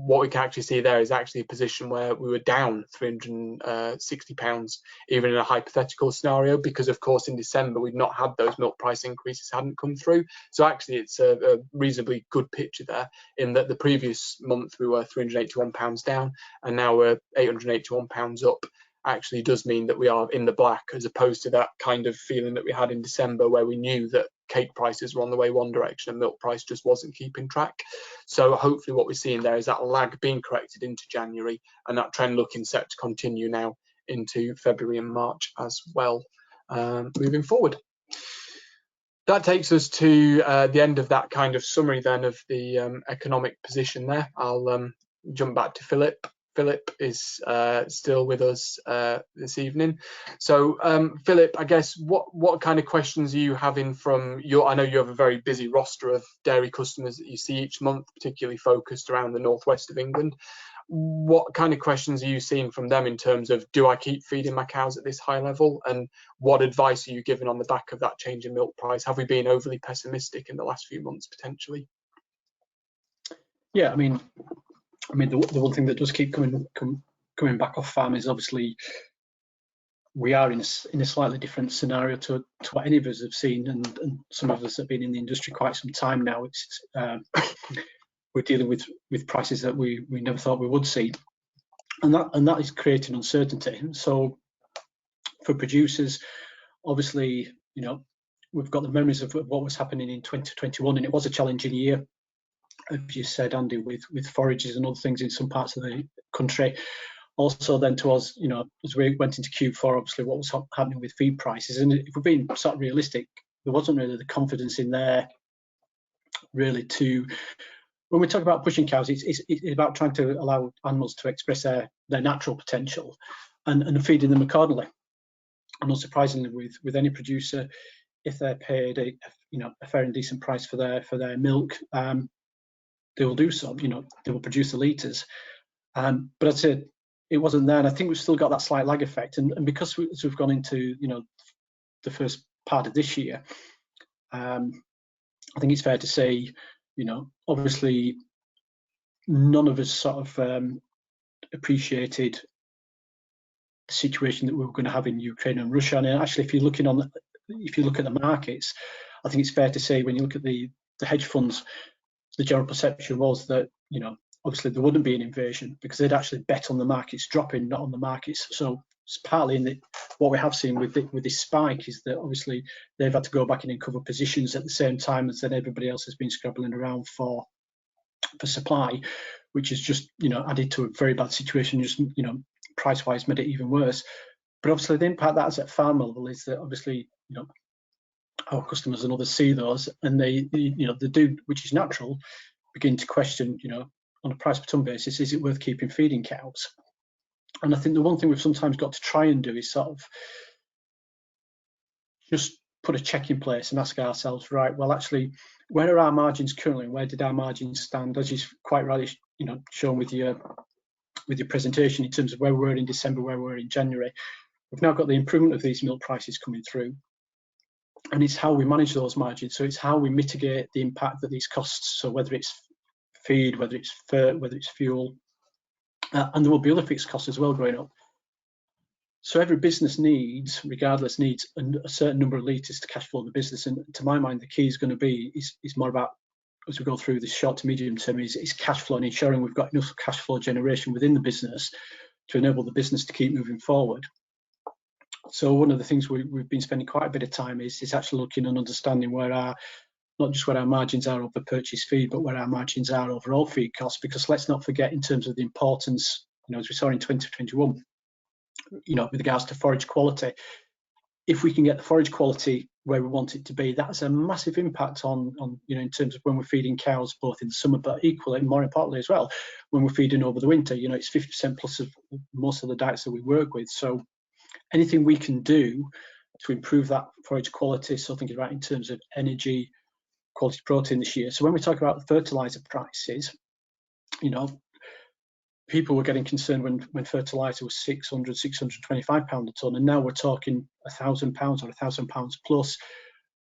what we can actually see there is actually a position where we were down £360 even in a hypothetical scenario, because of course in December we'd not had those milk price increases, hadn't come through. So actually it's a reasonably good picture there, in that the previous month we were £381 down and now we're £881 up. Actually does mean that we are in the black, as opposed to that kind of feeling that we had in December where we knew that cake prices were on the way one direction and milk price just wasn't keeping track. So hopefully what we're seeing there is that lag being corrected into January, and that trend looking set to continue now into February and March as well, moving forward. That takes us to the end of that kind of summary then of the economic position there. I'll jump back to Philip. Philip is still with us this evening. So Philip, I guess what kind of questions are you having from your, I know you have a very busy roster of dairy customers that you see each month, particularly focused around the northwest of England. What kind of questions are you seeing from them in terms of, do I keep feeding my cows at this high level? And what advice are you giving on the back of that change in milk price? Have we been overly pessimistic in the last few months potentially? Yeah, I mean, the one thing that does keep coming back off farm is obviously we are in a slightly different scenario to what any of us have seen, and some of us have been in the industry quite some time now. It's we're dealing with prices that we never thought we would see, and that is creating uncertainty. So for producers, obviously, we've got the memories of what was happening in 2021, and it was a challenging year, as you said, Andy, with forages and other things in some parts of the country. Also, then towards, as we went into Q4, obviously what was happening with feed prices, and if we're being sort of realistic, there wasn't really the confidence in there really to. When we talk about pushing cows, it's about trying to allow animals to express their natural potential and feeding them accordingly. And unsurprisingly, with any producer, if they're paid a fair and decent price for their milk, they will do so. They will produce the litres. But I'd say it wasn't there, and I think we've still got that slight lag effect. And because as we've gone into the first part of this year, I think it's fair to say, obviously none of us sort of appreciated the situation that we were going to have in Ukraine and Russia. And actually, if you look at the markets, I think it's fair to say when you look at the hedge funds, the general perception was that obviously there wouldn't be an invasion because they'd actually bet on the markets dropping, not on the markets. So it's partly in what we have seen with this spike is that obviously they've had to go back in and cover positions at the same time as then everybody else has been scrabbling around for supply, which has just added to a very bad situation. Just price wise made it even worse. But obviously the impact that has at farm level is that obviously our customers and others see those, and they do, which is natural, begin to question on a price per tonne basis, is it worth keeping feeding cows? And I think the one thing we've sometimes got to try and do is sort of just put a check in place and ask ourselves, right, well, actually, where are our margins currently? Where did our margins stand? As you've quite rightly shown with your presentation in terms of where we were in December, where we were in January. We've now got the improvement of these milk prices coming through, and it's how we manage those margins. So it's how we mitigate the impact that these costs, so whether it's feed, whether it's fert, whether it's fuel, and there will be other fixed costs as well going up. So every business needs a certain number of litres to cash flow the business. And to my mind, the key is going to be is more about, as we go through this short to medium term, is cash flow and ensuring we've got enough cash flow generation within the business to enable the business to keep moving forward. So one of the things we've been spending quite a bit of time is actually looking and understanding not just where our margins are over purchase feed, but where our margins are over all feed costs. Because let's not forget, in terms of the importance, as we saw in 2021, with regards to forage quality, if we can get the forage quality where we want it to be, that's a massive impact on in terms of when we're feeding cows, both in the summer, but equally, more importantly as well, when we're feeding over the winter. It's 50% plus of most of the diets that we work with. So anything we can do to improve that forage quality, so thinking about in terms of energy, quality protein this year. So when we talk about fertiliser prices, people were getting concerned when fertiliser was £600, £625 a tonne, and now we're talking £1,000 or £1,000 plus.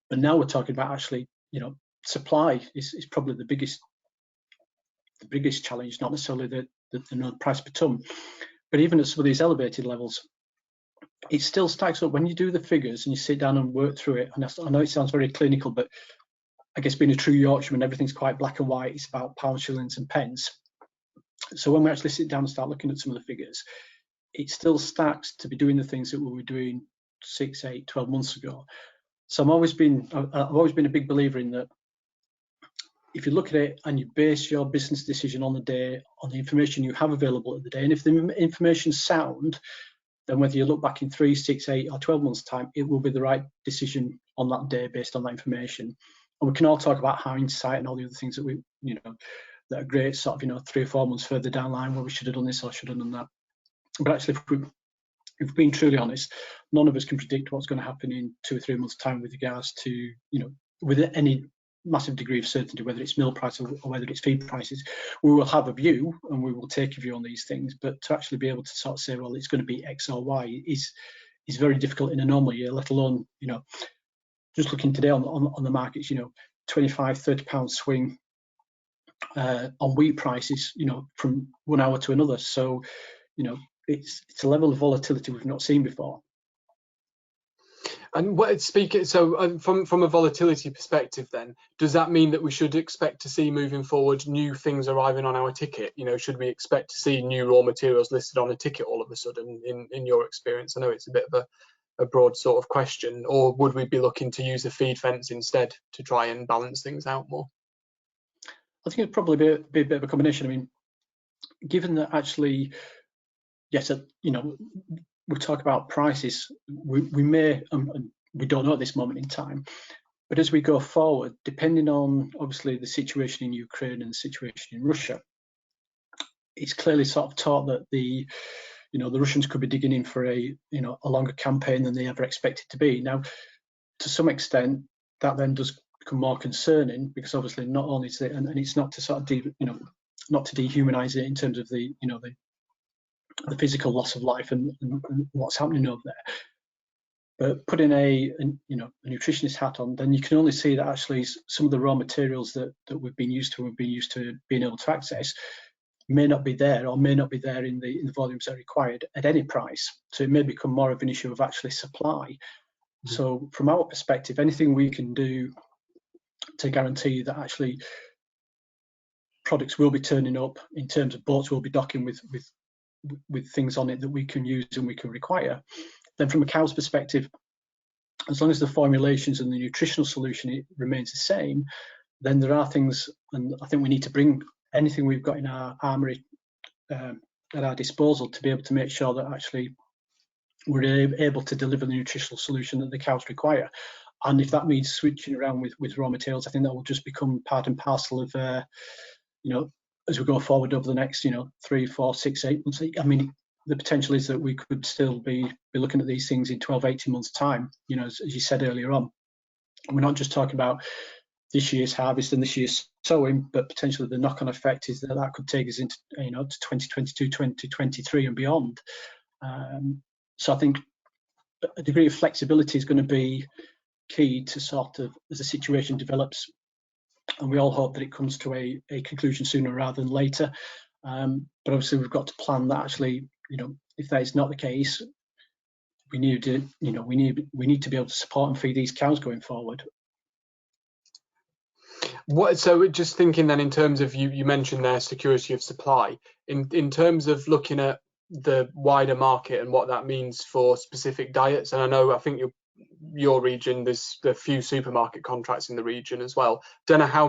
But now we're talking about actually, supply is probably the biggest challenge, not necessarily the price per tonne. But even at some of these elevated levels, it still stacks up when you do the figures and you sit down and work through it. And I know it sounds very clinical, but I guess being a true Yorkshireman, everything's quite black and white. It's about pounds, shillings and pence. So when we actually sit down and start looking at some of the figures, it still stacks to be doing the things that we were doing 6, 8, 12 months ago. So I've always been a big believer in that. If you look at it and you base your business decision on the day, on the information you have available at the day, and if the information's sound, then whether you look back in 3, 6, 8 or 12 months time, it will be the right decision on that day based on that information. And we can all talk about hindsight and all the other things that we, that are great sort of, 3 or 4 months further down the line where we should have done this or should have done that. But actually, if we're being truly honest, none of us can predict what's going to happen in 2 or 3 months' time with regards to, with any massive degree of certainty, whether it's milk price or whether it's feed prices. We will have a view and we will take a view on these things, but to actually be able to sort of say, well, it's going to be X or Y is very difficult in a normal year, let alone, just looking today on the markets, 25, 30 pound swing on wheat prices, from 1 hour to another. So, it's a level of volatility we've not seen before. And from a volatility perspective, then does that mean that we should expect to see moving forward new things arriving on our ticket? Should we expect to see new raw materials listed on a ticket all of a sudden? In your experience, I know it's a bit of a broad sort of question, or would we be looking to use a feed fence instead to try and balance things out more? I think it'd probably be a bit of a combination. I mean, given that actually, yes, we talk about prices, we may, and we don't know at this moment in time, but as we go forward, depending on obviously the situation in Ukraine and the situation in Russia, it's clearly sort of taught that the Russians could be digging in for a longer campaign than they ever expected to be. Now, to some extent, that then does become more concerning, because obviously not only is it, and it's not to sort of not to dehumanize it in terms of the physical loss of life and what's happening over there. But putting a nutritionist hat on, then you can only see that actually some of the raw materials that we've been used to being able to access may not be there, or may not be there in the volumes that are required at any price. So it may become more of an issue of actually supply. Mm-hmm. So from our perspective, anything we can do to guarantee that actually products will be turning up, in terms of boats will be docking with things on it that we can use and we can require, then from a cow's perspective, as long as the formulations and the nutritional solution remains the same, then there are things, and I think we need to bring anything we've got in our armoury at our disposal to be able to make sure that actually we're able to deliver the nutritional solution that the cows require. And if that means switching around with raw materials, I think that will just become part and parcel of as we go forward over the next 3, 4, 6, 8 months. I mean, the potential is that we could still be looking at these things in 12, 18 months time, as you said earlier on. And we're not just talking about this year's harvest and this year's sowing, but potentially the knock-on effect is that could take us into to 2022, 2023 and beyond. So I think a degree of flexibility is going to be key to sort of, as the situation develops, and we all hope that it comes to a conclusion sooner rather than later. But obviously we've got to plan that actually, if that is not the case, we need to be able to support and feed these cows going forward. So just thinking then in terms of, you mentioned there security of supply, in terms of looking at the wider market and what that means for specific diets, and I think your region, there's a few supermarket contracts in the region as well. Don't know how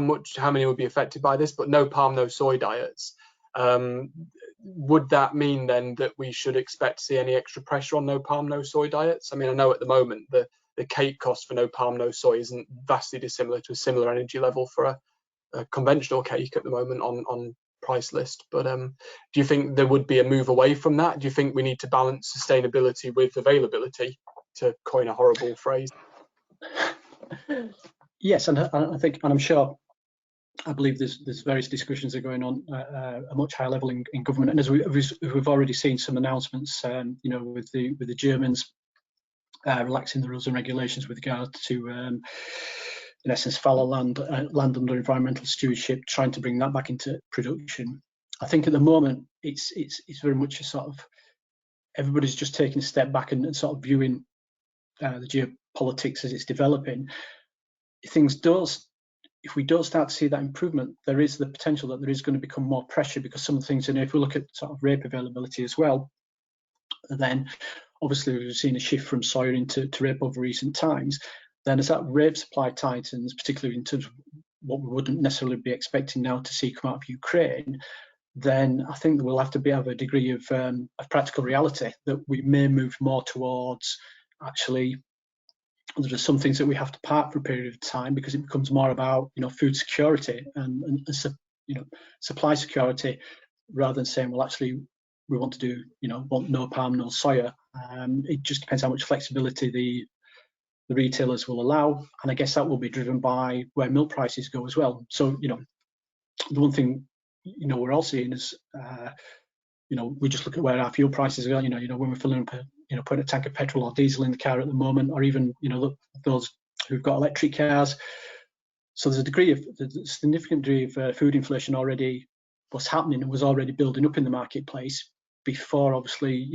many would be affected by this, but no palm, no soy diets. Would that mean then that we should expect to see any extra pressure on no palm, no soy diets? I mean, I know at the moment the cake cost for no palm, no soy isn't vastly dissimilar to a similar energy level for a conventional cake at the moment on price list. But do you think there would be a move away from that? Do you think we need to balance sustainability with availability, to coin a horrible phrase? Yes, and I think, and I'm sure, I believe there's various discussions that are going on at a much higher level in government, and as we've already seen some announcements, with the Germans relaxing the rules and regulations with regard to, in essence, fallow land under environmental stewardship, trying to bring that back into production. I think at the moment it's very much a sort of, everybody's just taking a step back and sort of viewing the geopolitics as it's developing. If we don't start to see that improvement, there is the potential that there is going to become more pressure, because some of the things, and if we look at sort of rape availability as well, then obviously we've seen a shift from soya into rape over recent times. Then as that rape supply tightens, particularly in terms of what we wouldn't necessarily be expecting now to see come out of Ukraine, then I think that we'll have to have a degree of practical reality that we may move more towards, actually, there are some things that we have to park for a period of time, because it becomes more about food security and supply security, rather than saying, well, actually we want to do want no palm, no soya. It just depends how much flexibility the retailers will allow, and I guess that will be driven by where milk prices go as well. So the one thing we're all seeing is we just look at where our fuel prices are. When we're filling up putting a tank of petrol or diesel in the car at the moment, or even those who've got electric cars. So there's a significant degree of food inflation already was happening and was already building up in the marketplace before, obviously,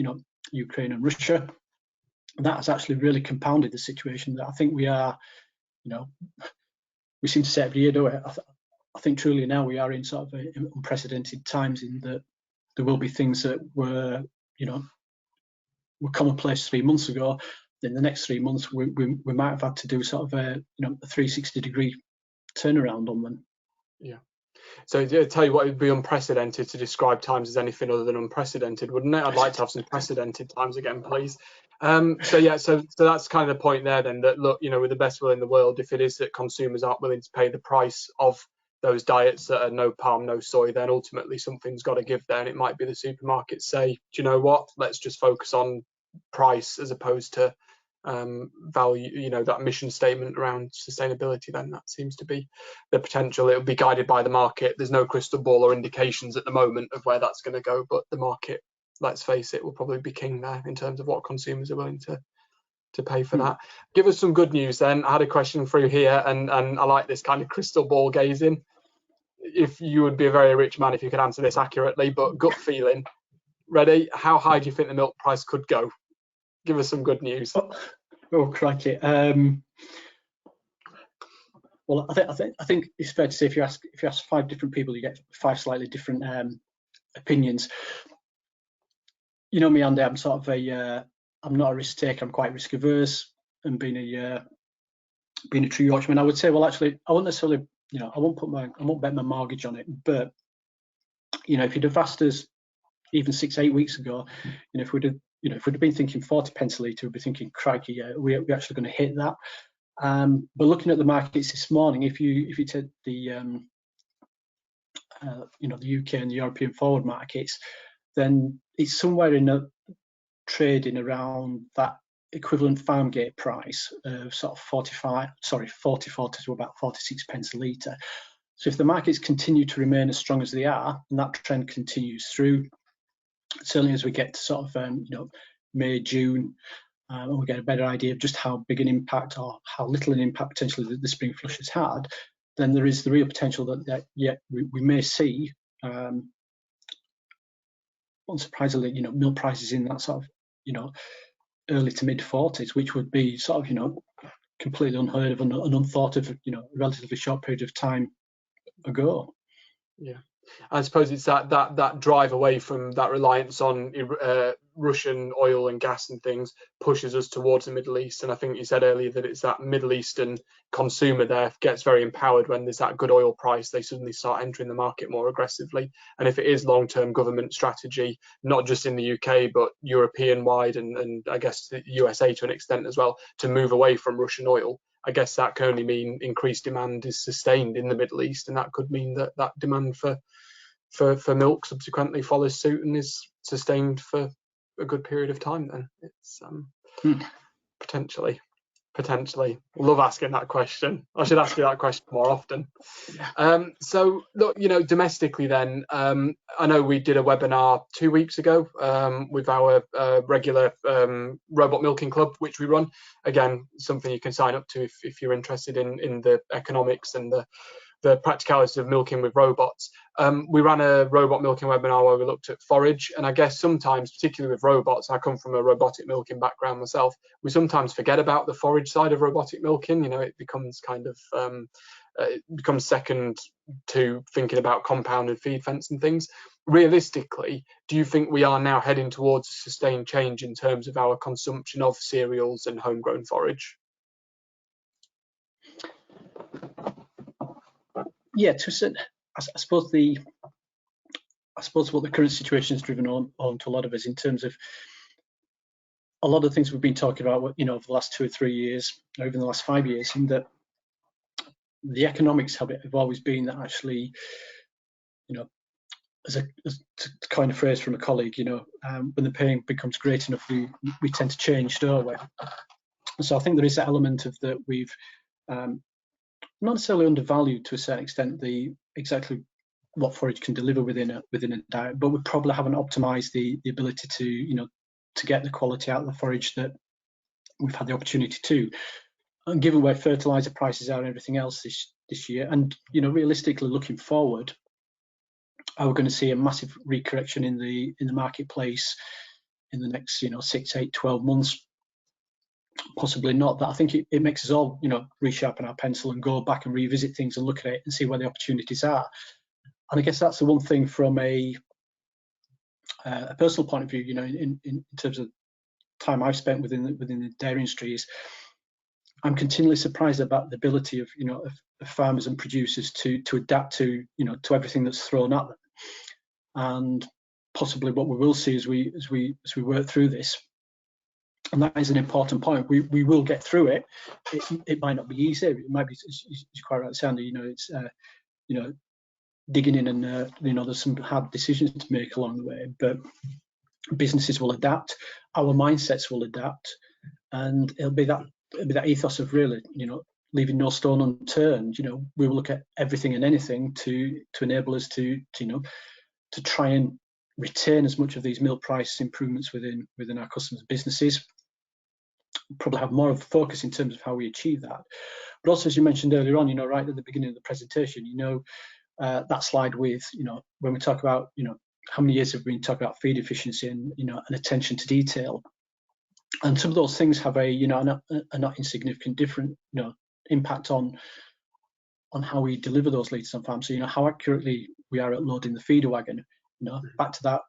Ukraine and Russia. that has actually really compounded the situation. That I think we are, we seem to say every year, do it. I think truly now we are in sort of unprecedented times, in that there will be things that were commonplace 3 months ago. In the next 3 months, we might have had to do sort of a 360-degree turnaround on them. Yeah. So to tell you what, it would be unprecedented to describe times as anything other than unprecedented, wouldn't it? I'd like to have some precedented times again, please. So that's kind of the point there then, that look, with the best will in the world, if it is that consumers aren't willing to pay the price of those diets that are no palm, no soy, then ultimately something's got to give there. And it might be the supermarkets say, do you know what, let's just focus on price as opposed to value, that mission statement around sustainability. Then that seems to be the potential. It'll be guided by the market. There's no crystal ball or indications at the moment of where that's going to go, but the market, let's face it, will probably be king there in terms of what consumers are willing to pay for that. Give us some good news then. I had a question through here, and I like this kind of crystal ball gazing. If you would be a very rich man if you could answer this accurately, but gut feeling, ready? How high do you think the milk price could go? Give us some good news. Oh crikey! Well, I think it's fair to say if you ask 5 different people, you get 5 slightly different opinions. Me, Andy, I'm sort of I'm not a risk taker. I'm quite risk averse, and being a true Yorkshireman, I would say, well, actually, I won't necessarily, I won't bet my mortgage on it. But if you'd have asked us even 6-8 weeks ago, if we'd have been thinking 40 pence a litre, we'd be thinking, crikey, we're actually going to hit that. But looking at the markets this morning, if you take the the UK and the European forward markets, then it's somewhere in a trading around that equivalent farm gate price of sort of 44 to about 46 pence a litre. So if the markets continue to remain as strong as they are, and that trend continues through, certainly as we get to sort of May, June, and we get a better idea of just how big an impact or how little an impact potentially the spring flush has had, then there is the real potential that we may see, unsurprisingly, milk prices in that sort of early to mid 40s, which would be sort of completely unheard of and unthought of a relatively short period of time ago. Yeah, I suppose it's that drive away from that reliance on Russian oil and gas and things pushes us towards the Middle East. And I think you said earlier that it's that Middle Eastern consumer there gets very empowered when there's that good oil price. They suddenly start entering the market more aggressively. And if it is long-term government strategy, not just in the UK, but European-wide and I guess the USA to an extent as well, to move away from Russian oil, I guess that can only mean increased demand is sustained in the Middle East. And that could mean that demand for milk subsequently follows suit and is sustained for a good period of time. Then it's potentially. Love asking that question. I should ask you that question more often. So look, domestically then, I know we did a webinar 2 weeks ago with our regular robot milking club, which we run. Again, something you can sign up to if you're interested in the economics and the practicalities of milking with robots. We ran a robot milking webinar where we looked at forage, and I guess sometimes, particularly with robots, I come from a robotic milking background myself, we sometimes forget about the forage side of robotic milking. It becomes kind of it becomes second to thinking about compounded feed fence and things. Realistically, do you think we are now heading towards a sustained change in terms of our consumption of cereals and homegrown forage? Yeah, I suppose what the current situation has driven on to a lot of us in terms of a lot of things we've been talking about, over the last 2 or 3 years, or even the last 5 years, in that the economics have always been that actually, as to coin a phrase from a colleague, when the pain becomes great enough, we tend to change, don't we? So I think there is that element of that we've not necessarily undervalued to a certain extent exactly what forage can deliver within a diet, but we probably haven't optimized the ability to get the quality out of the forage that we've had the opportunity to. And given where fertiliser prices are and everything else this year, and realistically looking forward, are we going to see a massive recorrection in the marketplace in the next 6, 8, 12 months? possibly not. That I think it makes us all, resharpen our pencil and go back and revisit things and look at it and see where the opportunities are. And I guess that's the one thing from a personal point of view, in terms of time I've spent within the dairy industry, is I'm continually surprised about the ability of farmers and producers to adapt to to everything that's thrown at them. And possibly what we will see as we work through this, and that is an important point, we will get through it. It might not be easy. It might be, it's quite right, Sandy. It's digging in, and there's some hard decisions to make along the way. But businesses will adapt. Our mindsets will adapt, and it'll be that ethos of really, leaving no stone unturned. We will look at everything and anything to enable us to try and retain as much of these milk price improvements within our customers' businesses. Probably have more of a focus in terms of how we achieve that. But also, as you mentioned earlier on, right at the beginning of the presentation, that slide with, when we talk about, how many years have we been talking about feed efficiency and, and attention to detail. And some of those things have a, a not insignificant different, impact on how we deliver those litres on farm. So, how accurately we are at loading the feeder wagon. Back to that,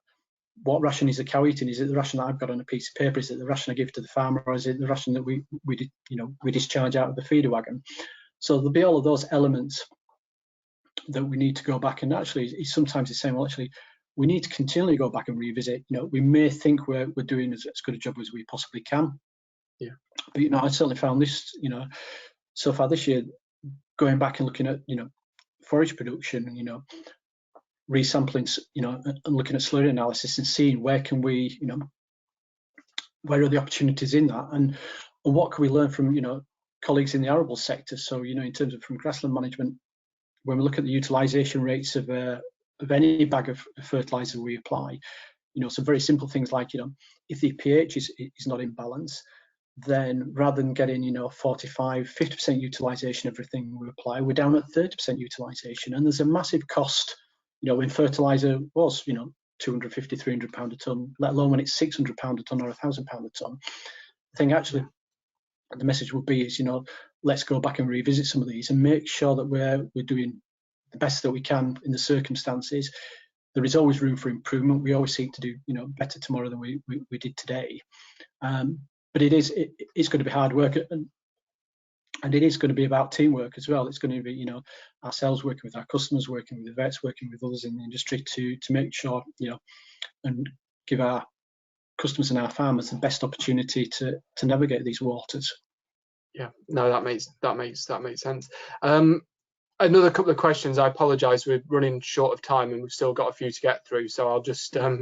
what ration is the cow eating? Is it the ration that I've got on a piece of paper? Is it the ration I give to the farmer, or is it the ration that we discharge out of the feeder wagon? So there'll be all of those elements that we need to go back, and actually sometimes it's saying, well, actually we need to continually go back and revisit. We may think we're doing as good a job as we possibly can. Yeah. But I certainly found this, so far this year, going back and looking at forage production, resampling, and looking at slurry analysis and seeing where can we, where are the opportunities in that, and what can we learn from colleagues in the arable sector. So in terms of from grassland management, when we look at the utilisation rates of any bag of fertiliser we apply, some very simple things like, if the pH is not in balance, then rather than getting 45, 50% utilisation of everything we apply, we're down at 30% utilisation. And there's a massive cost, when fertiliser was 250, 300 pound a tonne, let alone when it's 600 pound a tonne or 1,000 pound a tonne. I think actually the message would be is, let's go back and revisit some of these and make sure that we're doing the best that we can in the circumstances. There is always room for improvement. We always seek to do better tomorrow than we did today. But it's going to be hard work, and it is going to be about teamwork as well. It's going to be ourselves working with our customers, working with the vets, working with others in the industry to make sure and give our customers and our farmers the best opportunity to navigate these waters. Yeah, no, that makes sense. Another couple of questions. I apologise, we're running short of time and we've still got a few to get through, so I'll just I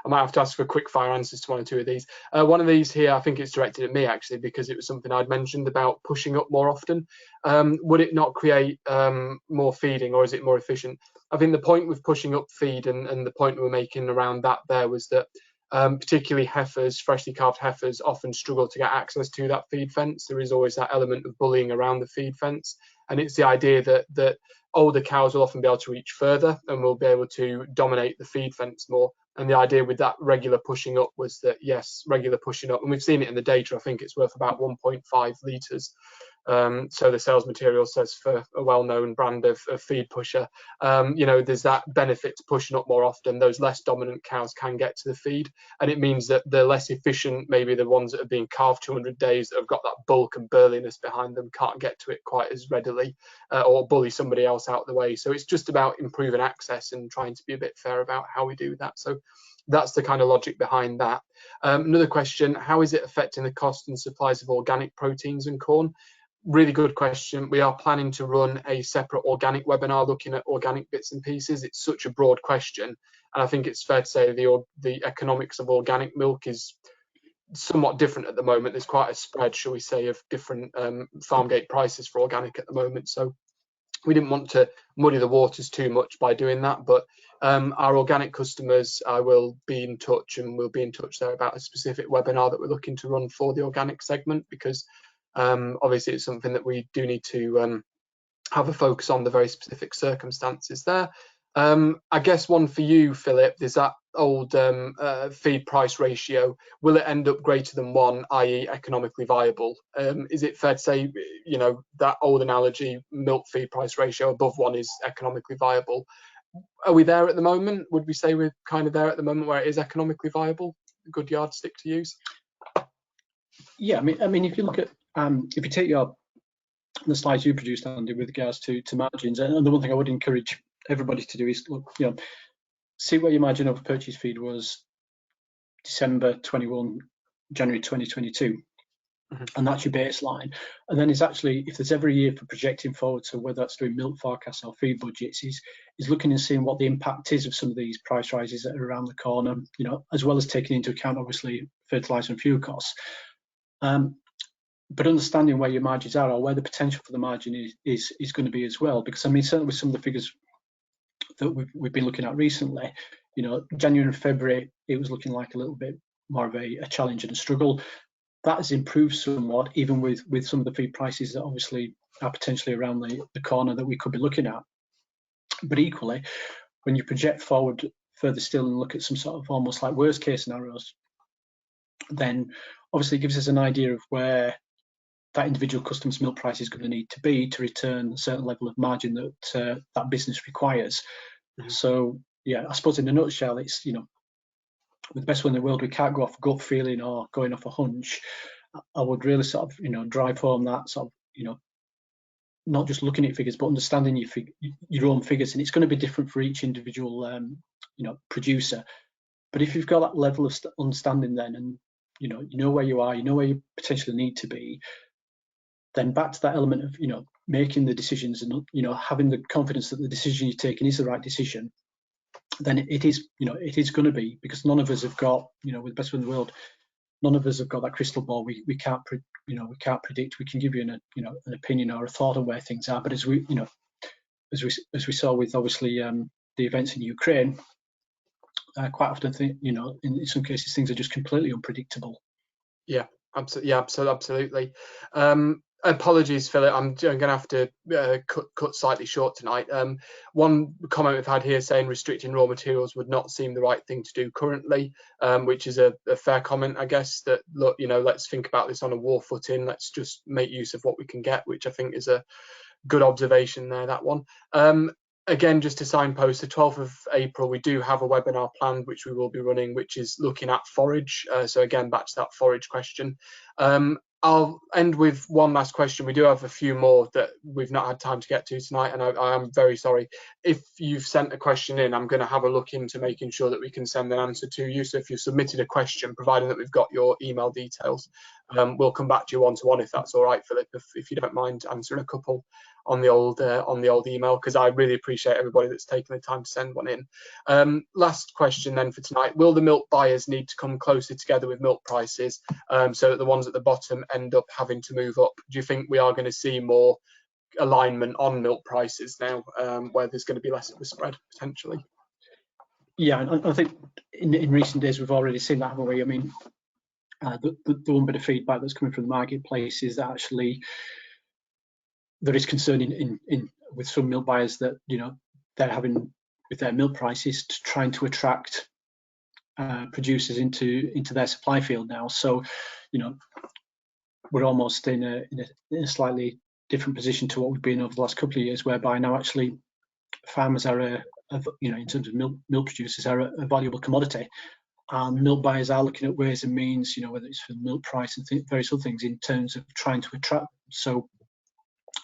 might have to ask for quick fire answers to one or two of these. One of these here, I think it's directed at me actually, because it was something I'd mentioned about pushing up more often. Would it not create more feeding, or is it more efficient? I think the point with pushing up feed and the point we were making around that there was that particularly heifers, freshly calved heifers, often struggle to get access to that feed fence. There is always that element of bullying around the feed fence, and it's the idea that older cows will often be able to reach further and will be able to dominate the feed fence more. And the idea with that regular pushing up was that, yes, regular pushing up, and we've seen it in the data, I think it's worth about 1.5 litres. So the sales material says for a well-known brand of feed pusher, there's that benefit to pushing up more often. Those less dominant cows can get to the feed, and it means that the less efficient, maybe the ones that have been calved 200 days that have got that bulk and burliness behind them, can't get to it quite as readily or bully somebody else out of the way. So it's just about improving access and trying to be a bit fair about how we do that. So that's the kind of logic behind that. Another question, how is it affecting the cost and supplies of organic proteins and corn? Really good question. We are planning to run a separate organic webinar looking at organic bits and pieces. It's such a broad question, and I think it's fair to say the economics of organic milk is somewhat different at the moment. There's quite a spread, shall we say, of different farm gate prices for organic at the moment. So we didn't want to muddy the waters too much by doing that, but our organic customers, I will be in touch, and we'll be in touch there about a specific webinar that we're looking to run for the organic segment, because obviously it's something that we do need to have a focus on the very specific circumstances there. I guess one for you, Philip, is that old feed price ratio. Will it end up greater than 1, i.e. economically viable? Is it fair to say, you know, that old analogy, milk feed price ratio above 1 is economically viable? Are we there at the moment? Would we say we're kind of there at the moment where it is economically viable? A good yardstick to use? Yeah, I mean, if you look at, if you take the slides you produced, Andy, with regards to margins, and the one thing I would encourage everybody to do is look, you know, see where your margin over purchase feed was December 21, January 2022. And that's your baseline. And then it's actually, if there's every year for projecting forward, so whether that's doing milk forecasts or feed budgets, is looking and seeing what the impact is of some of these price rises that are around the corner, you know, as well as taking into account, obviously, fertiliser and fuel costs. But understanding where your margins are, or where the potential for the margin is going to be as well. Because I mean, certainly with some of the figures that we've been looking at recently, you know, January and February, it was looking like a little bit more of a challenge and a struggle. That has improved somewhat, even with some of the feed prices that obviously are potentially around the corner that we could be looking at. But equally, when you project forward further still and look at some sort of almost like worst case scenarios, then obviously it gives us an idea of where that individual customer's milk price is going to need to be to return a certain level of margin that that business requires. So yeah, I suppose in a nutshell, it's, you know, with the best one in the world, we can't go off gut feeling or going off a hunch. I would really sort of, you know, drive home that sort of, you know, not just looking at figures, but understanding your own figures, and it's going to be different for each individual, you know, producer. But if you've got that level of understanding, then, and you know where you are, you know where you potentially need to be, then back to that element of, you know, making the decisions and, you know, having the confidence that the decision you're taking is the right decision. Then it is, you know, it is going to be, because none of us have got, you know, with the best in the world, none of us have got that crystal ball. We can't, you know, we can't predict. We can give you an opinion or a thought on where things are, but as we, you know, as we saw with obviously the events in Ukraine, quite often, you know, in some cases things are just completely unpredictable. Yeah, absolutely. Yeah, absolutely. Apologies, Philip. I'm going to have to cut slightly short tonight. One comment we've had here saying restricting raw materials would not seem the right thing to do currently, which is a fair comment, I guess. That, look, you know, let's think about this on a war footing. Let's just make use of what we can get, which I think is a good observation there, that one. Again, just to signpost, the 12th of April, we do have a webinar planned, which we will be running, which is looking at forage. So again, back to that forage question. I'll end with one last question. We do have a few more that we've not had time to get to tonight, and I am very sorry. If you've sent a question in, I'm going to have a look into making sure that we can send an answer to you. So if you've submitted a question, providing that we've got your email details, we'll come back to you one-to-one if that's all right, Philip, if you don't mind answering a couple on the old email, because I really appreciate everybody that's taken the time to send one in. Last question then for tonight: will the milk buyers need to come closer together with milk prices, so that the ones at the bottom end up having to move up? Do you think we are going to see more alignment on milk prices now, where there's going to be less of a spread potentially? Yeah, and I think in recent days we've already seen that, haven't we? I mean, the one bit of feedback that's coming from the marketplace is that actually there is concern in with some milk buyers that, you know, they're having with their milk prices to trying to attract producers into their supply field now. So, you know, we're almost in a slightly different position to what we've been over the last couple of years, whereby now actually farmers are you know, in terms of milk producers, are a valuable commodity, and milk buyers are looking at ways and means, you know, whether it's for milk price and various other things, in terms of trying to attract. So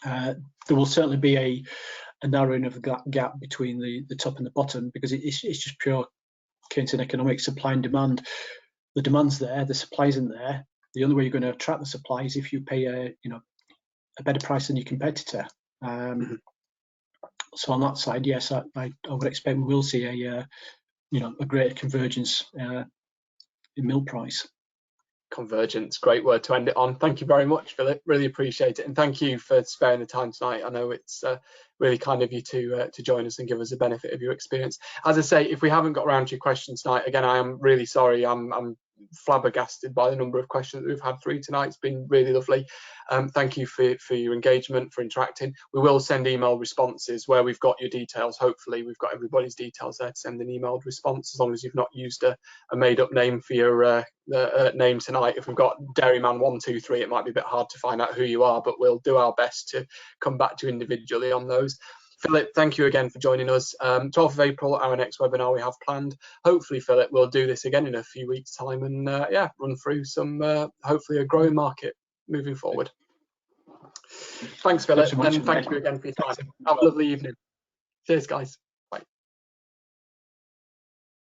there will certainly be a narrowing of the gap between the top and the bottom, because it's just pure Keynesian economics, supply and demand. The demand's there, the supply isn't there. The only way you're going to attract the supply is if you pay a better price than your competitor. So on that side, yes, I would expect we will see a greater convergence in milk price. Convergence, great word to end it on. Thank you very much, Philip. Really appreciate it, and thank you for sparing the time tonight. I know it's really kind of you to join us and give us the benefit of your experience. As I say, if we haven't got around to your questions tonight, again, I am really sorry. I'm flabbergasted by the number of questions that we've had through tonight. It's been really lovely. Thank you for your engagement, for interacting. We will send email responses where we've got your details. Hopefully we've got everybody's details there to send an emailed response, as long as you've not used a made-up name for your name tonight. If we've got Dairyman123, it might be a bit hard to find out who you are, but we'll do our best to come back to you individually on those. Philip, thank you again for joining us. 12th of April, our next webinar we have planned. Hopefully, Philip, we'll do this again in a few weeks' time and yeah, run through some, hopefully a growing market moving forward. Thanks, Philip, and thank you again for your time. Have a lovely evening. Cheers, guys.